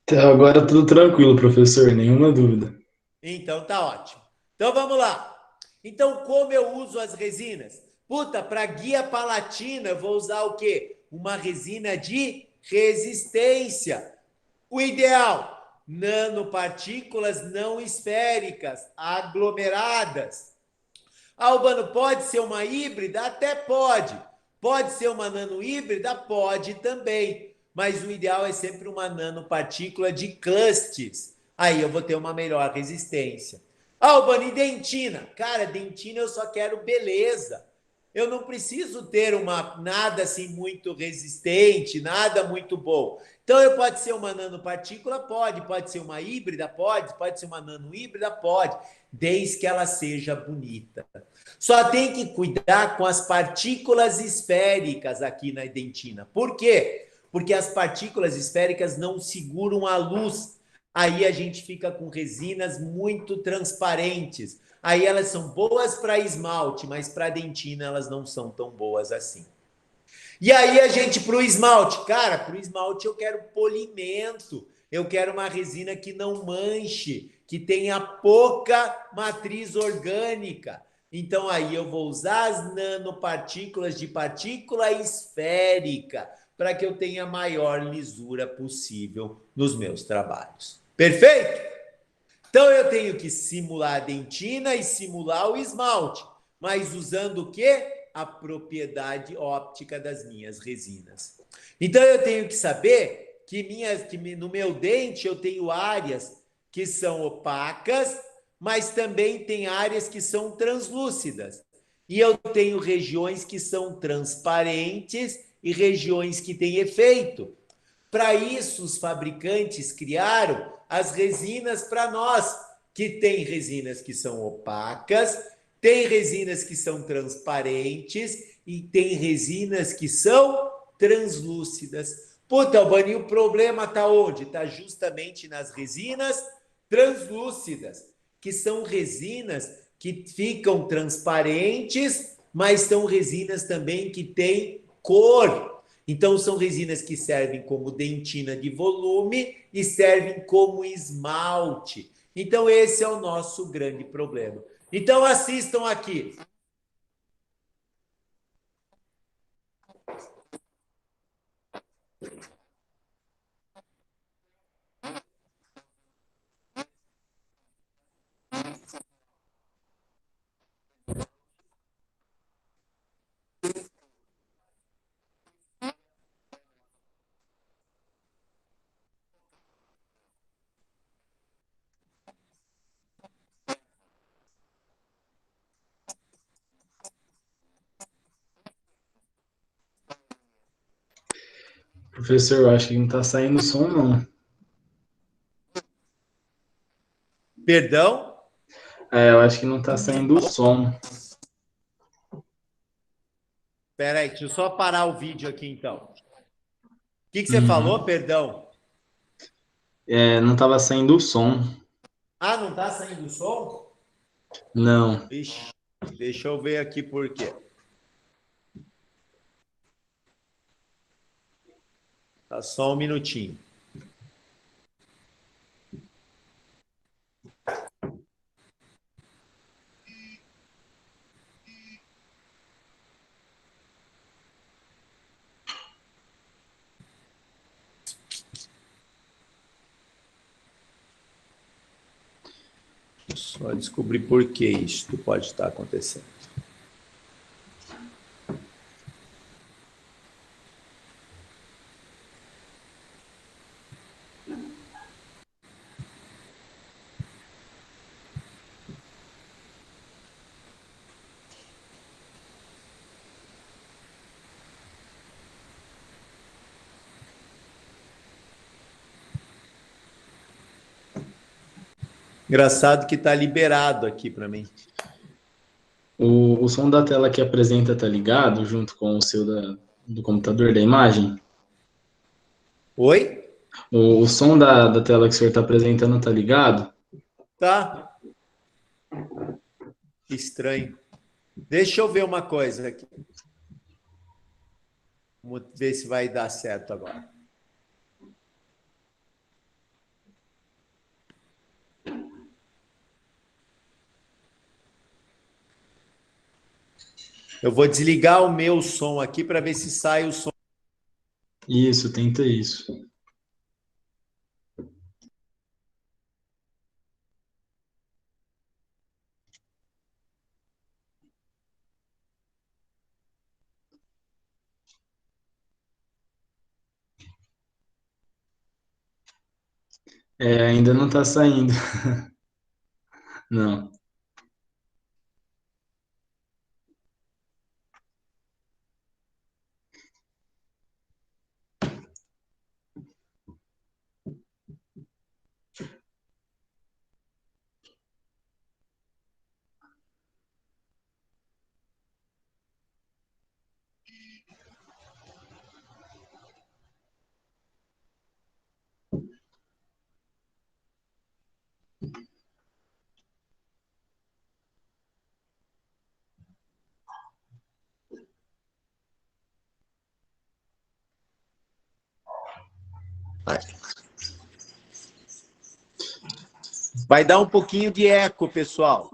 Então, agora tudo tranquilo, professor, nenhuma dúvida. Então tá ótimo. Então vamos lá. Então, como eu uso as resinas? Puta, para guia palatina, eu vou usar o quê? Uma resina de resistência. O ideal, nanopartículas não esféricas, aglomeradas. Albano, pode ser uma híbrida? Até pode. Pode ser uma nanohíbrida? Pode também. Mas o ideal é sempre uma nanopartícula de clusters. Aí eu vou ter uma melhor resistência. Albano, e dentina? Cara, dentina eu só quero beleza. Eu não preciso ter nada assim muito resistente, nada muito bom. Então, pode ser uma nanopartícula? Pode ser uma híbrida? Pode ser uma nanohíbrida? Pode, desde que ela seja bonita. Só tem que cuidar com as partículas esféricas aqui na dentina. Por quê? Porque as partículas esféricas não seguram a luz. Aí a gente fica com resinas muito transparentes. Aí elas são boas para esmalte, mas para dentina elas não são tão boas assim. E aí a gente, para o esmalte, cara, para o esmalte eu quero polimento, eu quero uma resina que não manche, que tenha pouca matriz orgânica. Então aí eu vou usar as nanopartículas de partícula esférica para que eu tenha a maior lisura possível nos meus trabalhos. Perfeito? Então eu tenho que simular a dentina e simular o esmalte, mas usando o quê? A propriedade óptica das minhas resinas. Então eu tenho que saber que no meu dente eu tenho áreas que são opacas, mas também tem áreas que são translúcidas. E eu tenho regiões que são transparentes e regiões que têm efeito. Para isso, os fabricantes criaram as resinas para nós, que tem resinas que são opacas, tem resinas que são transparentes e tem resinas que são translúcidas. Puta, Albani, o problema está onde? Está justamente nas resinas translúcidas, que são resinas que ficam transparentes, mas são resinas também que têm cor. Então, são resinas que servem como dentina de volume e servem como esmalte. Então, esse é o nosso grande problema. Então, assistam aqui. Professor, eu acho que não está saindo som, não. Perdão? Eu acho que não está saindo o som. Espera aí, deixa eu só parar o vídeo aqui, então. O que você falou? Uhum. Perdão. Não estava saindo o som. Ah, não está saindo o som? Não. Ixi, deixa eu ver aqui por quê. Tá só um minutinho. Só descobrir por que isso pode estar acontecendo. Engraçado que está liberado aqui para mim. O som da tela que apresenta tá ligado junto com o seu do computador da imagem? Oi? O som da tela que o senhor está apresentando tá ligado? Tá. Estranho. Deixa eu ver uma coisa aqui. Vamos ver se vai dar certo agora. Eu vou desligar o meu som aqui para ver se sai o som. Isso, tenta isso. Ainda não está saindo. Não. Vai dar um pouquinho de eco, pessoal.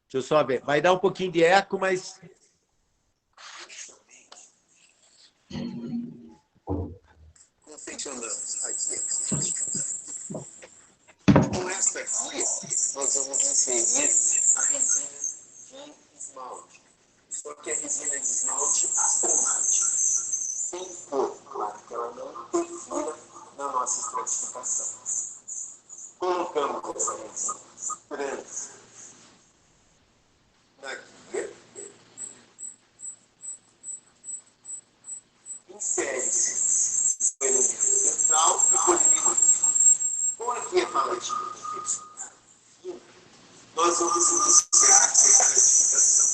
Deixa eu só ver. Vai dar um pouquinho de eco, mas... Confeccionamos aqui. Com esta aqui, nós vamos inserir a resina de esmalte. Só que a resina de esmalte acromática. Sem cor, claro que ela não interfira na nossa estratificação. Colocamos essa resina trans na guia. Insere-se o elemento central e polimeriza. Com a guia palatina confeccionada, nós vamos iniciar a estratificação.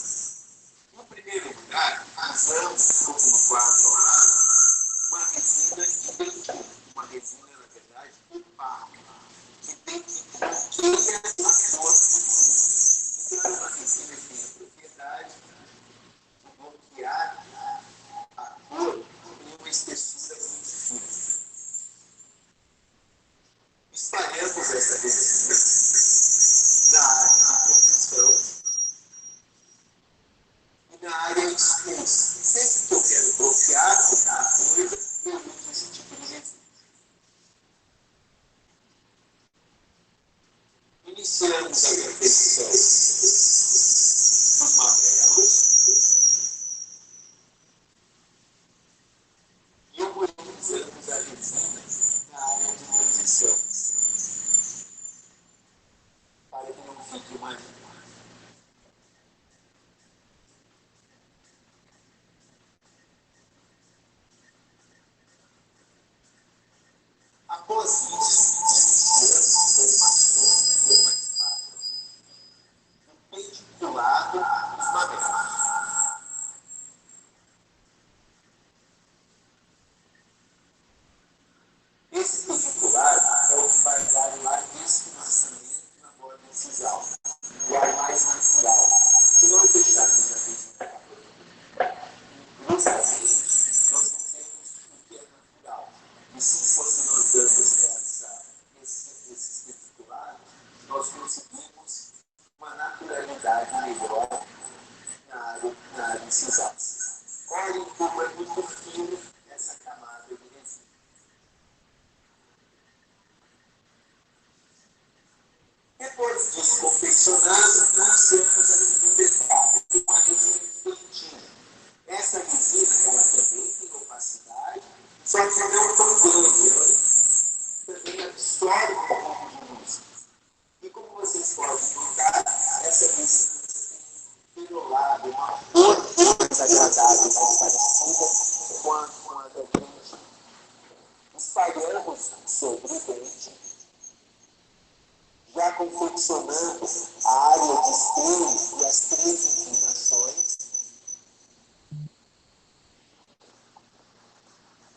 No primeiro lugar, usamos como no quadro ao lado uma resina de benquim, uma resina, na verdade, opaca, que tem que bloqueia a cor do fundo. Então, é uma resina que tem a propriedade de bloquear a cor em uma espessura muito fina. Espalhamos essa resina na área de produção e na área exposta. Sempre que eu quero bloquear qualquer coisa, eu uso esse tipo de resina. Iniciamos a confecção dos madelos e organizamos a resina na área de transição, para que não fique uma linha. Após isso, iniciamos com uma sonda ou uma espátula perpendicular nos madelos. Esse perpendicular é o que vai dar o ar desfinamento na borda incisal, o ar mais natural. Se nós deixarmos a resina bruscamente, nós não temos o que é natural. E sim, quando nós damos esses perpendiculares, nós conseguimos uma naturalidade melhor na área incisal. Olhem como é muito fino essa camada de resina. Depois disso confeccionado, iniciamos a segunda etapa, com a resina de dentina. Essa resina, ela também tem opacidade, só que não tão grande, ela também absorve um pouco de luz. E como vocês podem notar, essa resina tem perolado uma cor mais agradável, mais parecida com a da dentina. Espalhamos sobre o dente. já confeccionando a área de esteio e as três inclinações.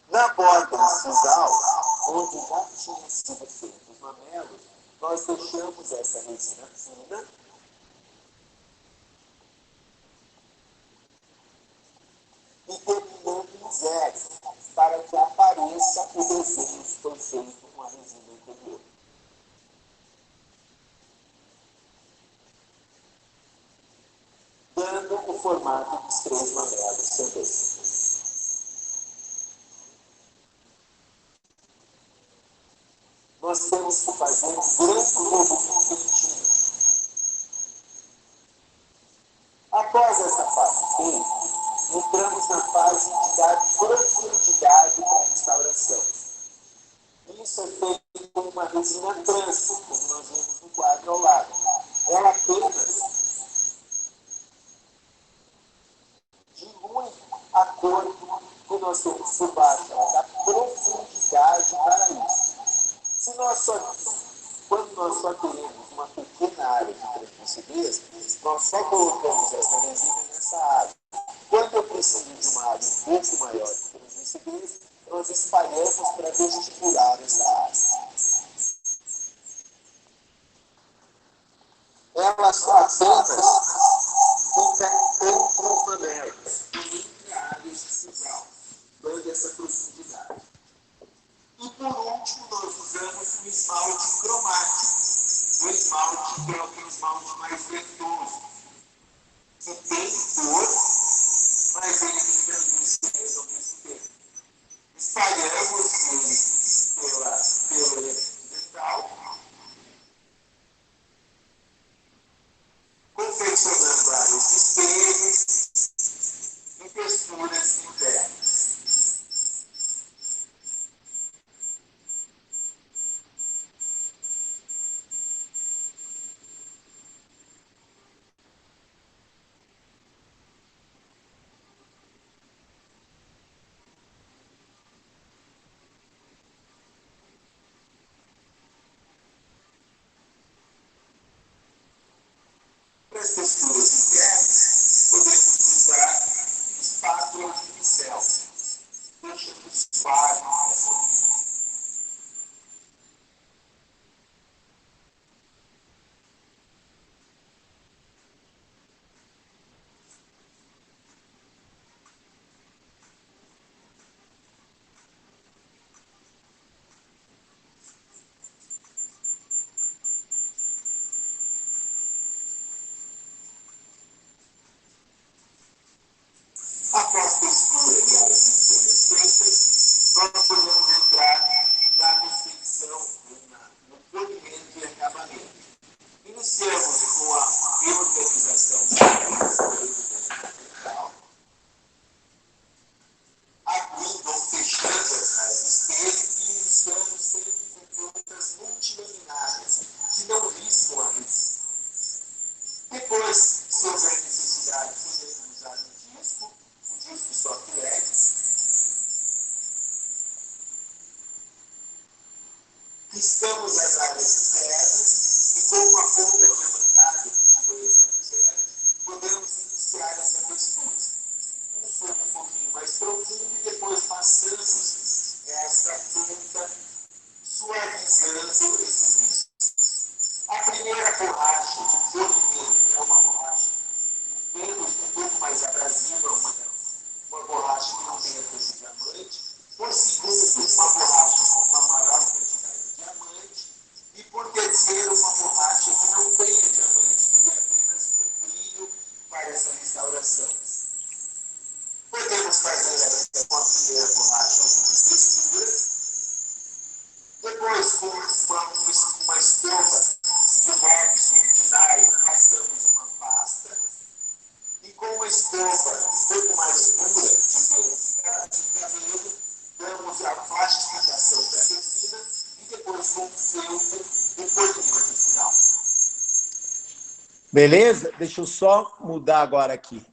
Na borda incisal, onde já tinha sido feito os mamelos, nós deixamos essa resina fina e terminando em zero, para que apareça o desenho que foi feito com a resina anterior. Dando o formato dos três mamelos também. Nós temos que fazer um grande volume contínuo. Após essa fase feita, entramos na fase de dar profundidade para a restauração. Isso é feito com uma resina trans, como nós vemos no quadro ao lado. Ela apenas dilui a cor que nós temos por baixo, ela dá profundidade para isso. Quando nós só queremos uma pequena área de translucidez, nós só colocamos essa resina nessa área. Quando eu preciso de uma área um pouco maior de translucidez, nós espalhamos para vestibular essa área. Ela só apenas fica entre os mamelos, entre áreas de cisal, dando essa profundidade. E por último, nós usamos um esmalte cromático. Um esmalte que é um esmalte mais ventoso, que tem cor, mas ele tem translucidez ao mesmo tempo. Espalhamos ele pelo elemento dental, confeccionando áreas de espelhos e texturas internas. Para as texturas internas, podemos usar espátula e pincel, deixando suave. Após textura e áreas inteiras feitas, nós podemos entrar na confecção, no polimento e acabamento. Iniciamos com a reorganização da abrindo ou fechando as espelhos e iniciando sempre com pontas multilaminares, que não riscam a resina. Depois, se houver necessidade, podemos usar o disco soft LED. Riscamos as áreas internas e com uma ponta diamantada 2200, podemos iniciar essa textura. Um soco um pouquinho mais profundo e depois passamos essa ponta suavizando esses riscos. A primeira borracha de polimento é uma borracha um pouco mais abrasiva, uma borracha que não tem esse diamante. Por segundo, uma borracha com uma maior quantidade de diamante. E por terceiro, uma borracha que não tenha diamante, que é apenas um brilho para essa restauração. Podemos fazer com a primeira borracha algumas texturas. Depois, com uma escova de Robson, de nylon, passamos uma pasta. E com uma escova um pouco mais dura de cabelo, damos a plastificação da resina e depois com o feltro o polimento final. Beleza? Deixa eu só mudar agora aqui.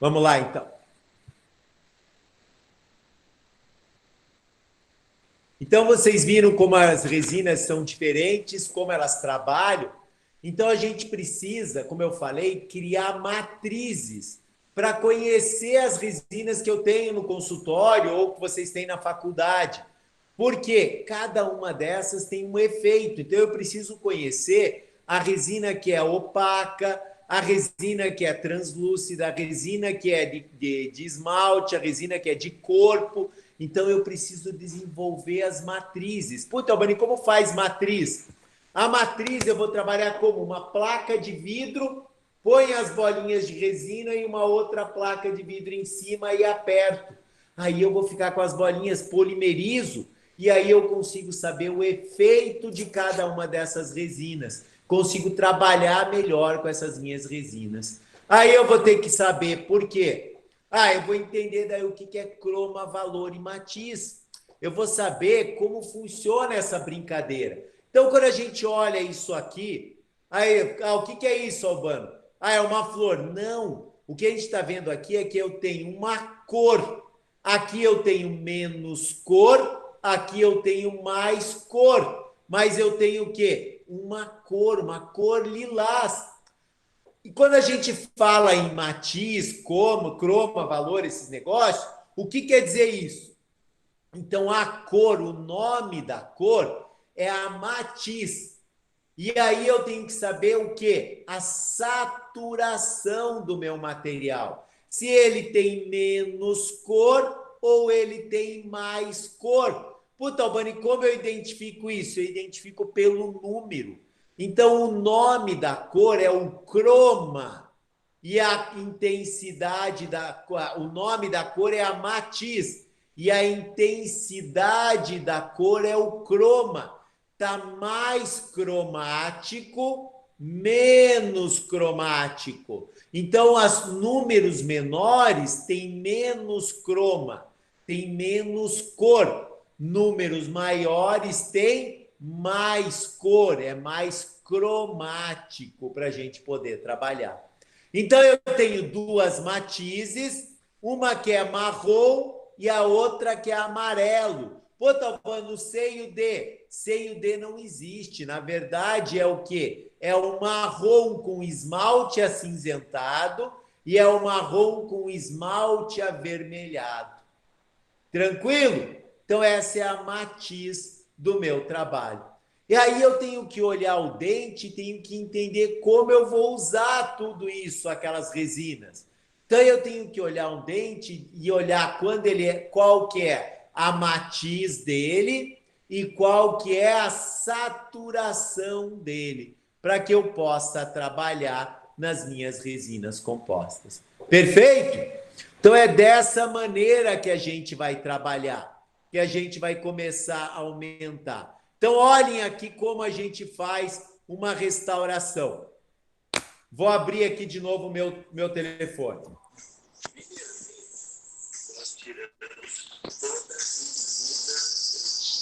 Vamos lá, então. Então, vocês viram como as resinas são diferentes, como elas trabalham. Então, a gente precisa, como eu falei, criar matrizes para conhecer as resinas que eu tenho no consultório ou que vocês têm na faculdade. Porque cada uma dessas tem um efeito. Então, eu preciso conhecer a resina que é opaca, a resina que é translúcida, a resina que é de esmalte, a resina que é de corpo. Então, eu preciso desenvolver as matrizes. Puta, Albani, como faz matriz? A matriz eu vou trabalhar como uma placa de vidro, põe as bolinhas de resina e uma outra placa de vidro em cima e aperto. Aí eu vou ficar com as bolinhas, polimerizo, e aí eu consigo saber o efeito de cada uma dessas resinas. Consigo trabalhar melhor com essas minhas resinas. Aí eu vou ter que saber por quê. Eu vou entender daí o que é croma, valor e matiz. Eu vou saber como funciona essa brincadeira. Então, quando a gente olha isso aqui, o que é isso, Albano? É uma flor. Não. O que a gente está vendo aqui é que eu tenho uma cor. Aqui eu tenho menos cor, aqui eu tenho mais cor. Mas eu tenho o quê? Uma cor lilás. E quando a gente fala em matiz, como, croma, valor, esses negócios, o que quer dizer isso? Então, a cor, o nome da cor é a matiz. E aí eu tenho que saber o quê? A saturação do meu material. Se ele tem menos cor ou ele tem mais cor. Puta, Albani, como eu identifico isso? Eu identifico pelo número. Então, o nome da cor é o croma. E a intensidade o nome da cor é a matiz. E a intensidade da cor é o croma. Está mais cromático, menos cromático. Então, os números menores têm menos croma, têm menos cor. Números maiores têm mais cor, é mais cromático para a gente poder trabalhar. Então, eu tenho duas matizes, uma que é marrom e a outra que é amarelo. Pô, Talvano, seio D. Seio D não existe. Na verdade, é o quê? É o marrom com esmalte acinzentado e é o marrom com esmalte avermelhado. Tranquilo? Então, essa é a matiz do meu trabalho. E aí eu tenho que olhar o dente, tenho que entender como eu vou usar tudo isso, aquelas resinas. Então eu tenho que olhar um dente e olhar quando ele qual que é a matiz dele e qual que é a saturação dele, para que eu possa trabalhar nas minhas resinas compostas. Perfeito? Então é dessa maneira que a gente vai trabalhar, que a gente vai começar a aumentar. Então, olhem aqui como a gente faz uma restauração. Vou abrir aqui de novo o meu telefone. Nós tiramos toda a resina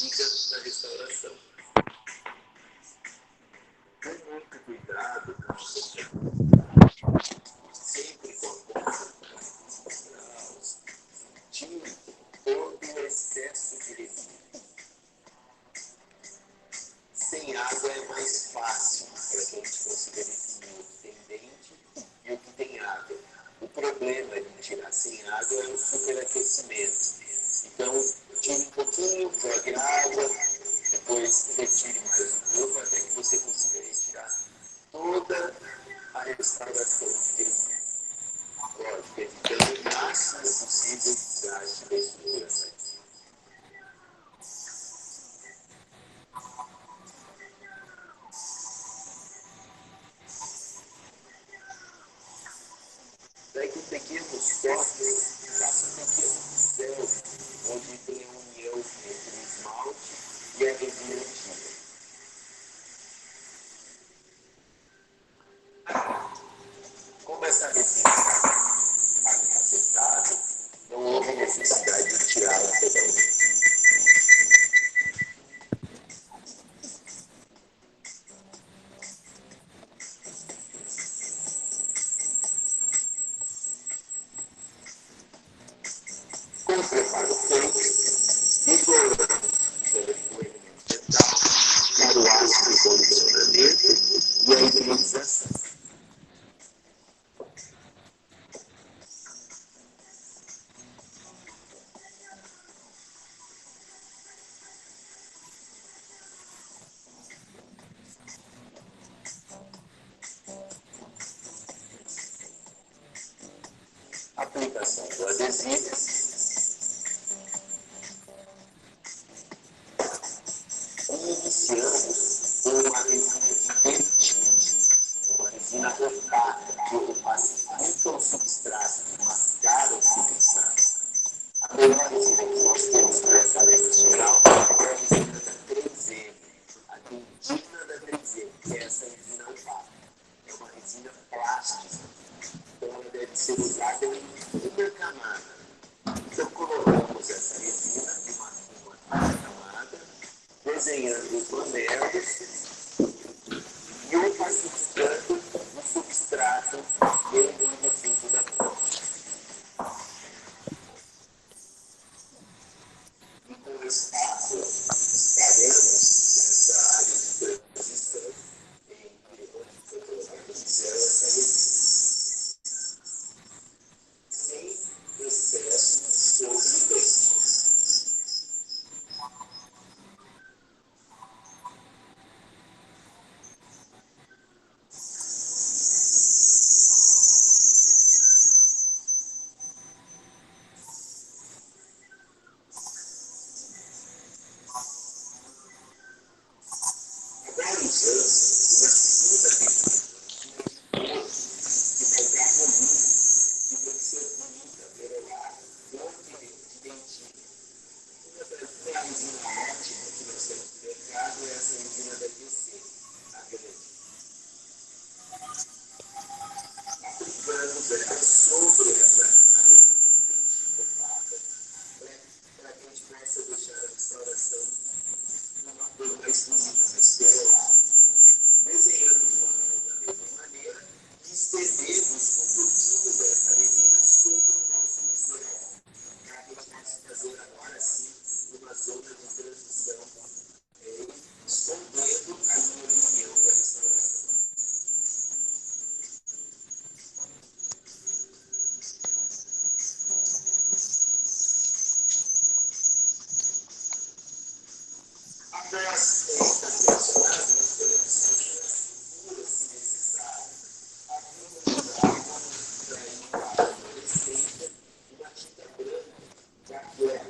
antiga da restauração. Com muito cuidado, sempre com a ponta dos graus, tire todo o excesso de resina. Sem água é mais fácil para que a gente consiga definir o que tem dente e o que tem água. O problema de tirar sem água é o superaquecimento. Então, tire um pouquinho, jogue água, depois retire mais um pouco até que você consiga retirar toda a restauração de resina. Lógico, evitando o máximo possível o desgaste da estrutura. Daí com pequenos toques, faça um pequeno pincel, onde tem a união entre o esmalte e a resina antiga. Como essa resina está acertada, não houve necessidade de tirá-la totalmente. Com o preparo feito, isolamos os elementos aplicação do adesivo. E iniciamos com uma resina de vertigem, uma resina opaca, que pacifica o substrato, que mascara o substrato. A melhor resina que nós temos para essa área industrial é a resina da 3M, a dentina da 3M, que é essa resina opaca. É uma resina plástica, então ela deve ser usada em uma camada. Então colocamos essa resina em uma camada, desenhando os lamelos e opacificando o substrato dentro do fundo da ponte. E com o espaço, estaremos nessa área de transição entre onde foi colocado no céu essa resina, sem excesso sobre o dente. Agora usamos uma segunda resina, que vai dar volume, que vai ser bonita, perolada, forte de dentina. Uma resina ótima que nós temos no mercado é essa resina da GC, a grande. Aplicamos ela sobre essa resina de dentina opaca, para que a gente possa deixar a restauração numa cor mais bonita, mais perolada. Desenhando os lamelos da mesma maneira e estendemos um pouquinho dessa resina sobre o nosso visual, para que a gente possa fazer agora sim uma zona de transição, escondendo a linha de união da restauração. Após esta selecionada, nós podemos fazer as pinturas se necessário. Aqui vamos usar para imitar a fluorescência uma tinta branca daquela.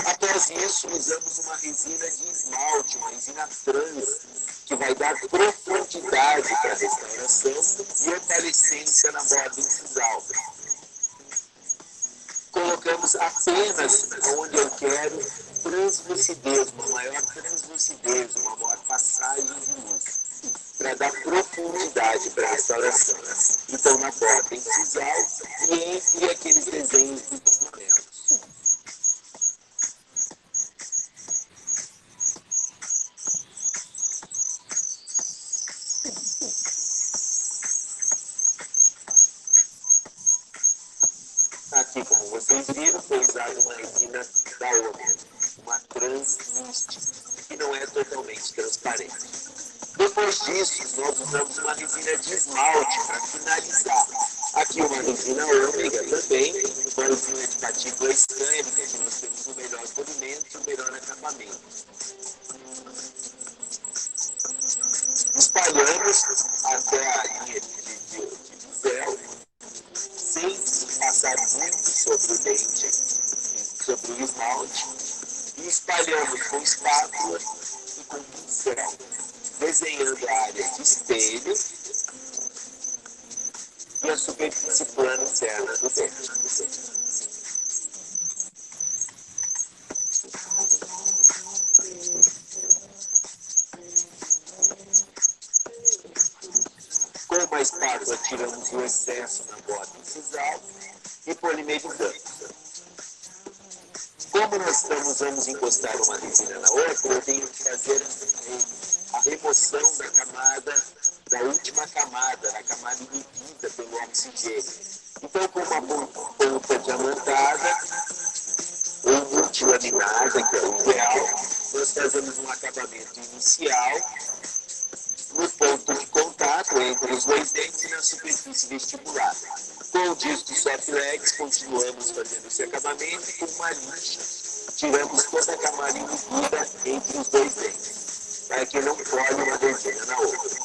Após isso, usamos uma resina de esmalte, uma resina trans, que vai dar profundidade para a restauração e opalecência na borda incisal. Colocamos apenas onde eu quero translucidez, uma maior translucidez, uma maior passagem de luz, para dar profundidade para a restauração. Então, na borda incisal e entre aqueles desenhos dos lamelos. Aqui, como vocês viram, foi usada uma resina da Omo, uma translúcida, que não é totalmente transparente. Depois disso, nós usamos uma resina de esmalte para finalizar. Aqui uma resina ômega também, uma resina de partícula estânica, que nós temos o melhor polimento e o melhor acabamento. Espalhamos até a linha de véu, sem passar muito sobre o dente, sobre o esmalte, e espalhamos com espátula e com pincel, desenhando a área de espelho e a superfície plana interna do dente. Com uma espátula, tiramos o excesso na borda incisal e polimerizamos. Como nós vamos encostar uma resina na outra, eu tenho que fazer a remoção da camada, da última camada, a camada inibida pelo oxigênio. Então, com uma ponta diamantada ou multilaminada, que é o ideal, nós fazemos um acabamento inicial no ponto de contato entre os dois dentes e na superfície vestibular. Com o disco Soflex, continuamos fazendo esse acabamento e com uma lixa tiramos toda a camada inibida entre os dois dentes. para que não colhe uma dezena na outra.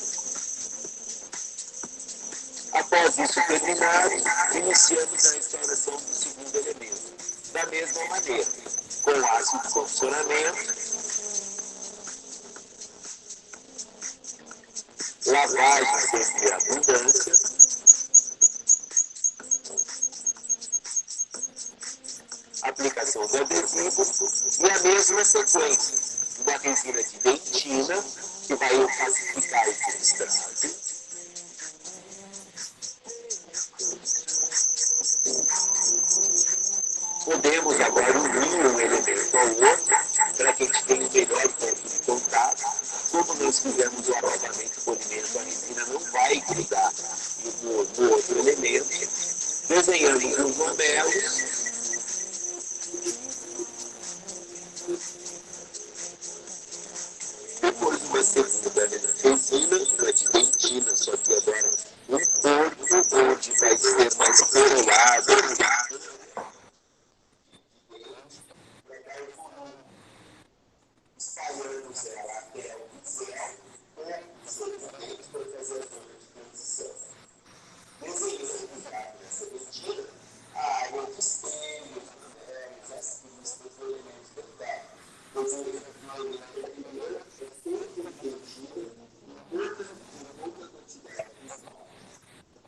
Após isso terminado, iniciamos a instalação do segundo elemento. Da mesma maneira, com ácido de condicionamento, lavagem sempre de abundância, aplicação de adesivos e a mesma sequência. Uma resina de dentina, que vai opacificar o substrato. Podemos agora unir um elemento ao outro para que a gente tenha um melhor ponto de contato. Quando nós fizermos o acabamento polimento, a resina não vai grudar no outro elemento. Desenhamos os lamelos. Depois uma segunda resina, uma de dentina, só que agora um corpo onde vai ser mais corolado. Espalhamos ela até o pincel, certamente para fazer a zona de transição. Desenhamos já nessa dentina a área de espelho, as pistas, os elementos dentários. Desenhamos o elemento primeiro, feito em dentina, muita quantidade visual.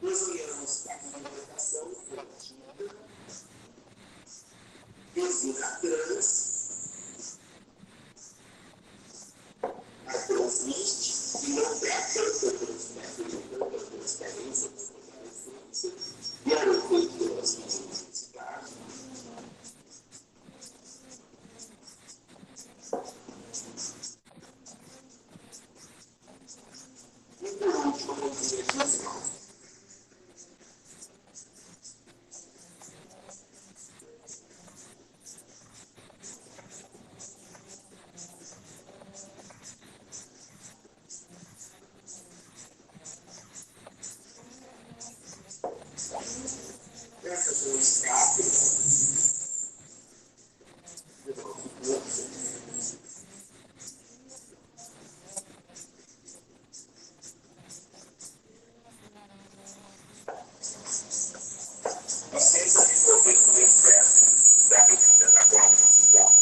Desenhamos a pigmentação dentina, resina trans, a transmite e não dá tanta transparência, e a efeito das intensidades. E por último, a resina visual. Essas são escapas do nosso corpo. E sempre removendo o excesso da resina na borda visual.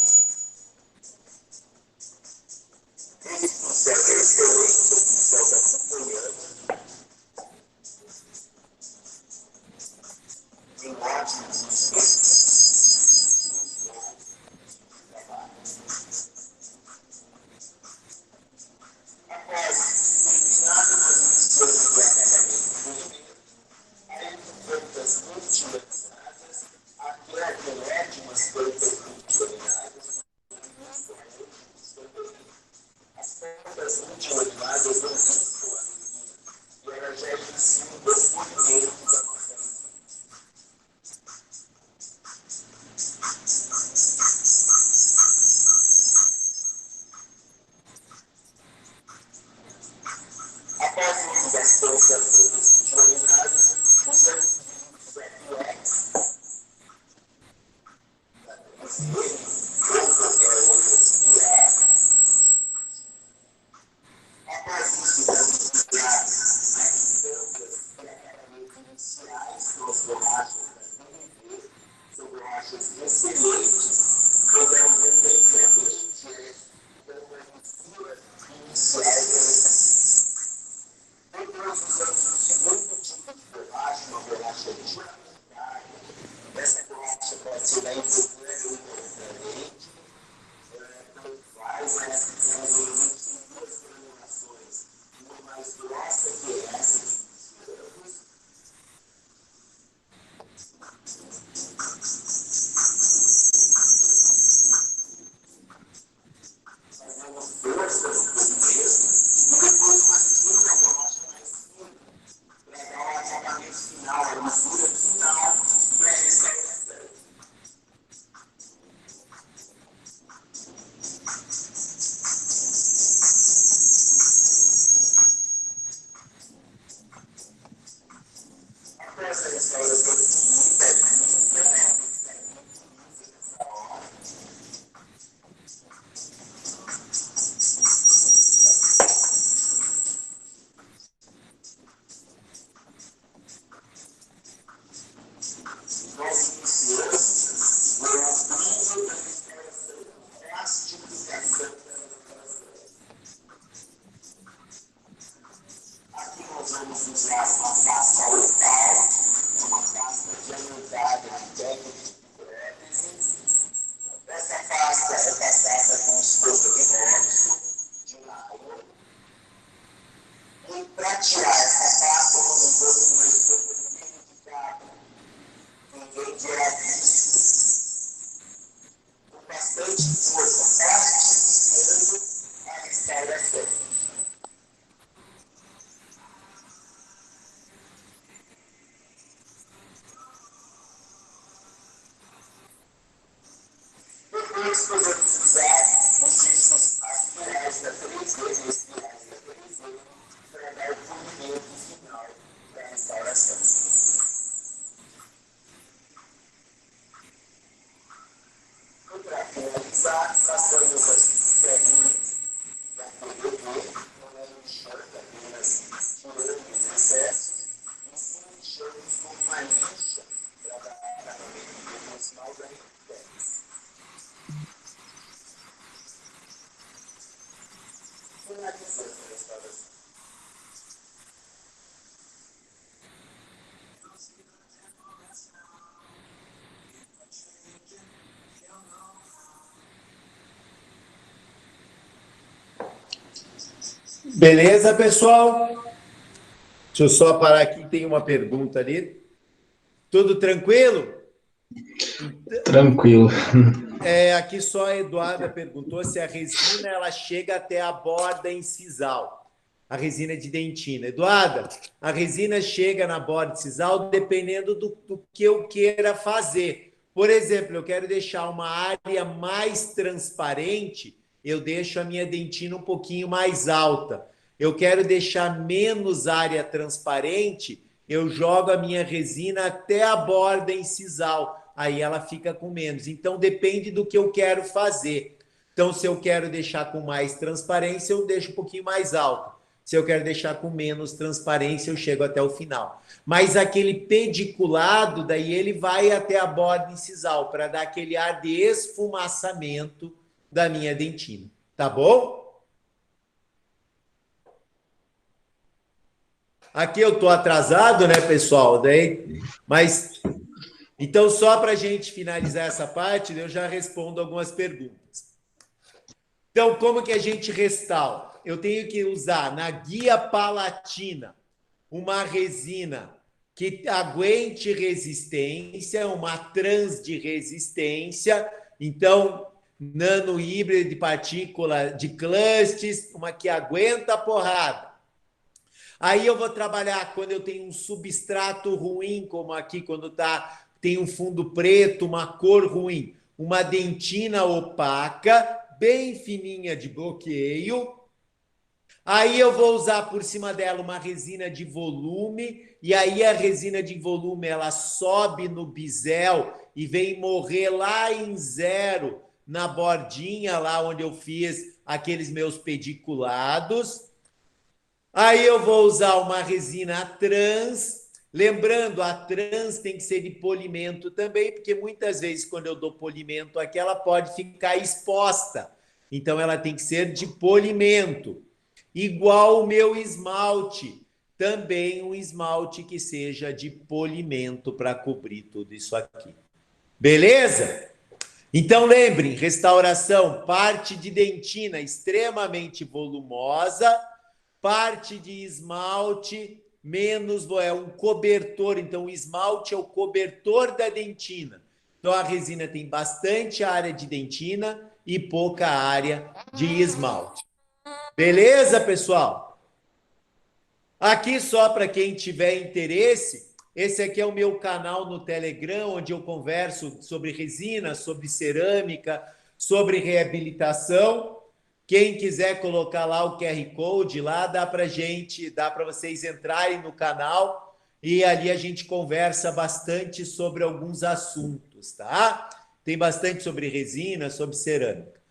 Esse pincel é excelente, o pincel da acompanhante. Em ótimos instantes. Após terminado as missões do acabamento, aí plantas multilaminadas, até colétimas plantas multilaminadas, as plantas multilaminadas não ficam a resina, e ela já inicia o polimento da nossa resina. Após a utilização das plantas multilaminadas, usamos o Flex, ou qualquer outra similar. Após isso, vamos usar as tampas de acabamento iniciais, que são as borrachas da PVC, são borrachas excelentes, podemos efetivamente dar uma mistura inicial dessa. Depois usamos o segundo tipo de borracha, uma borracha diamantada. Essa borracha pode ser da Infoclé ou incorretamente. Tanto faz, elas geralmente têm duas granulações. Uma mais grossa, que é essa que iniciamos. Fazemos força no polimento. E depois uma segunda borracha mais fina, para dar o acabamento final, a mistura final para a restauração. Após a restauração finita, limpa, finalizando a restauração. Beleza, pessoal? Deixa eu só parar aqui, tem uma pergunta ali. Tudo tranquilo? Tranquilo. Aqui só a Eduarda perguntou se a resina ela chega até a borda incisal, a resina de dentina. Eduarda, a resina chega na borda incisal dependendo do que eu queira fazer. Por exemplo, eu quero deixar uma área mais transparente, eu deixo a minha dentina um pouquinho mais alta. Eu quero deixar menos área transparente, eu jogo a minha resina até a borda incisal. Aí ela fica com menos. Então, depende do que eu quero fazer. Então, se eu quero deixar com mais transparência, eu deixo um pouquinho mais alto. Se eu quero deixar com menos transparência, eu chego até o final. Mas aquele pediculado, daí ele vai até a borda incisal, para dar aquele ar de esfumaçamento da minha dentina. Tá bom? Aqui eu tô atrasado, né, pessoal? Mas então, só para a gente finalizar essa parte, eu já respondo algumas perguntas. Então, como que a gente restaura? Eu tenho que usar na guia palatina uma resina que aguente resistência, uma trans de resistência, então, nano híbrido de partícula de clusters, uma que aguenta a porrada. Aí eu vou trabalhar quando eu tenho um substrato ruim, como aqui, quando tem um fundo preto, uma cor ruim, uma dentina opaca, bem fininha de bloqueio. Aí eu vou usar por cima dela uma resina de volume, e aí a resina de volume ela sobe no bisel e vem morrer lá em zero, na bordinha, lá onde eu fiz aqueles meus pediculados. Aí eu vou usar uma resina trans. Lembrando, a trans tem que ser de polimento também, porque muitas vezes quando eu dou polimento aqui, ela pode ficar exposta. Então ela tem que ser de polimento. Igual o meu esmalte, também um esmalte que seja de polimento para cobrir tudo isso aqui. Beleza? Então lembrem, restauração, parte de dentina extremamente volumosa, parte de esmalte menos, é um cobertor. Então, o esmalte é o cobertor da dentina. Então, a resina tem bastante área de dentina e pouca área de esmalte. Beleza, pessoal? Aqui, só para quem tiver interesse, esse aqui é o meu canal no Telegram, onde eu converso sobre resina, sobre cerâmica, sobre reabilitação. Quem quiser colocar lá o QR Code, lá dá para vocês entrarem no canal e ali a gente conversa bastante sobre alguns assuntos, tá? Tem bastante sobre resina, sobre cerâmica.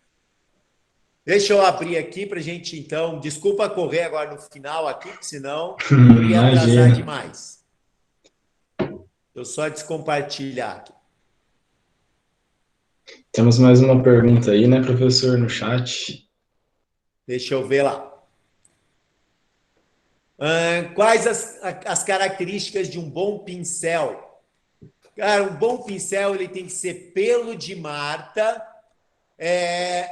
Deixa eu abrir aqui para a gente, então. Desculpa correr agora no final aqui, porque senão eu ia atrasar demais. Eu só descompartilhar aqui. Temos mais uma pergunta aí, né, professor, no chat. Deixa eu ver lá. Quais as características de um bom pincel? Cara, um bom pincel ele tem que ser pelo de Marta,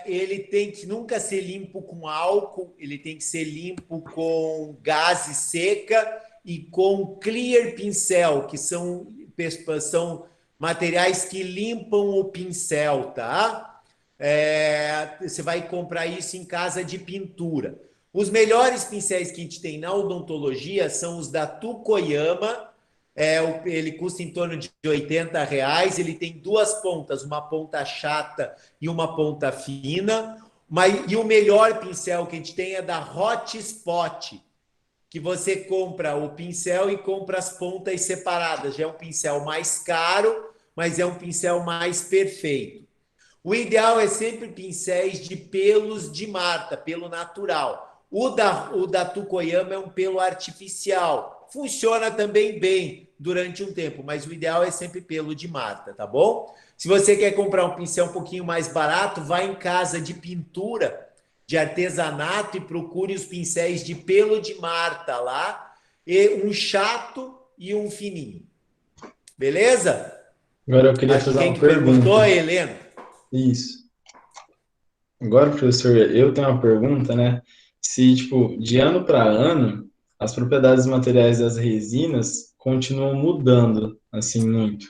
ele tem que nunca ser limpo com álcool, ele tem que ser limpo com gaze seca e com clear pincel, que são materiais que limpam o pincel, tá? Você vai comprar isso em casa de pintura. Os melhores pincéis que a gente tem na odontologia são os da Tukoyama. Ele custa em torno de R$ 80. Ele tem duas pontas, uma ponta chata e uma ponta fina. E o melhor pincel que a gente tem é da Hotspot, que você compra o pincel e compra as pontas separadas. Já é um pincel mais caro, mas é um pincel mais perfeito. O ideal é sempre pincéis de pelos de Marta, pelo natural. O da Tukoyama é um pelo artificial. Funciona também bem durante um tempo, mas o ideal é sempre pelo de Marta, tá bom? Se você quer comprar um pincel um pouquinho mais barato, vai em casa de pintura de artesanato e procure os pincéis de pelo de Marta lá, e um chato e um fininho. Beleza? Agora eu queria Acho que fazer quem uma que perguntou pergunta. é a Helena. Isso. Agora, professor, eu tenho uma pergunta, né? Se, tipo, de ano para ano, as propriedades materiais das resinas continuam mudando, assim, muito.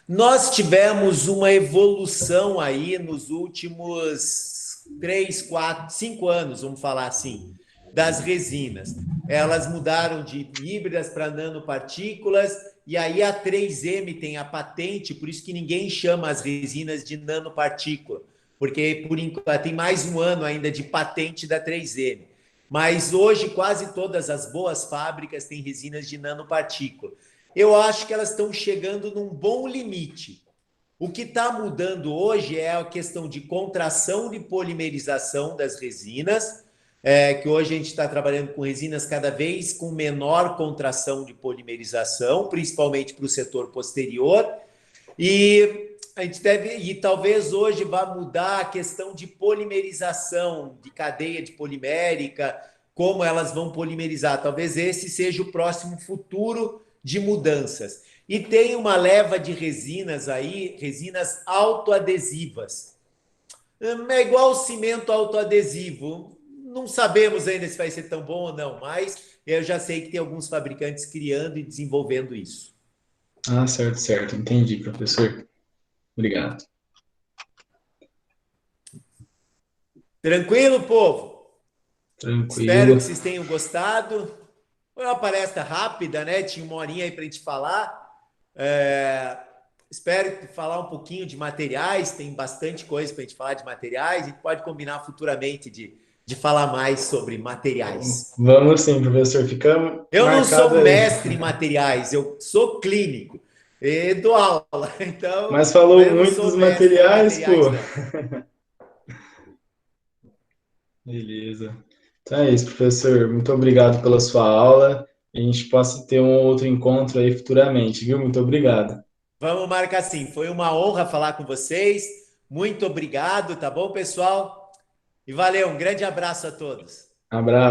Nós tivemos uma evolução aí nos últimos 3, 4, 5 anos, vamos falar assim, das resinas. Elas mudaram de híbridas para nanopartículas, e aí a 3M tem a patente, por isso que ninguém chama as resinas de nanopartícula, porque por enquanto tem mais um ano ainda de patente da 3M. Mas hoje quase todas as boas fábricas têm resinas de nanopartícula. Eu acho que elas estão chegando num bom limite. O que está mudando hoje é a questão de contração de polimerização das resinas, que hoje a gente está trabalhando com resinas cada vez com menor contração de polimerização, principalmente para o setor posterior, e a gente deve, e talvez hoje vá mudar a questão de polimerização, de cadeia de polimérica, como elas vão polimerizar. Talvez esse seja o próximo futuro de mudanças. E tem uma leva de resinas aí, resinas autoadesivas. É igual o cimento autoadesivo. Não sabemos ainda se vai ser tão bom ou não, mas eu já sei que tem alguns fabricantes criando e desenvolvendo isso. Ah, certo, certo. Entendi, professor. Obrigado. Tranquilo, povo? Espero que Tranquilo. vocês tenham gostado. Foi uma palestra rápida, né? Tinha uma horinha aí para a gente falar. Espero falar um pouquinho de materiais. Tem bastante coisa para a gente falar de materiais. A gente pode combinar futuramente de falar mais sobre materiais. Vamos sim, professor. Fica Eu não marcado sou aí. mestre em materiais, eu sou clínico e dou aula. Então, Mas falou eu não muito sou dos mestre em materiais, pô. materiais, não. Beleza. Então é isso, professor. Muito obrigado pela sua aula. E a gente possa ter um outro encontro aí futuramente, viu? Muito obrigado. Vamos marcar assim. Foi uma honra falar com vocês. Muito obrigado, tá bom, pessoal? E valeu, um grande abraço a todos. Abraço.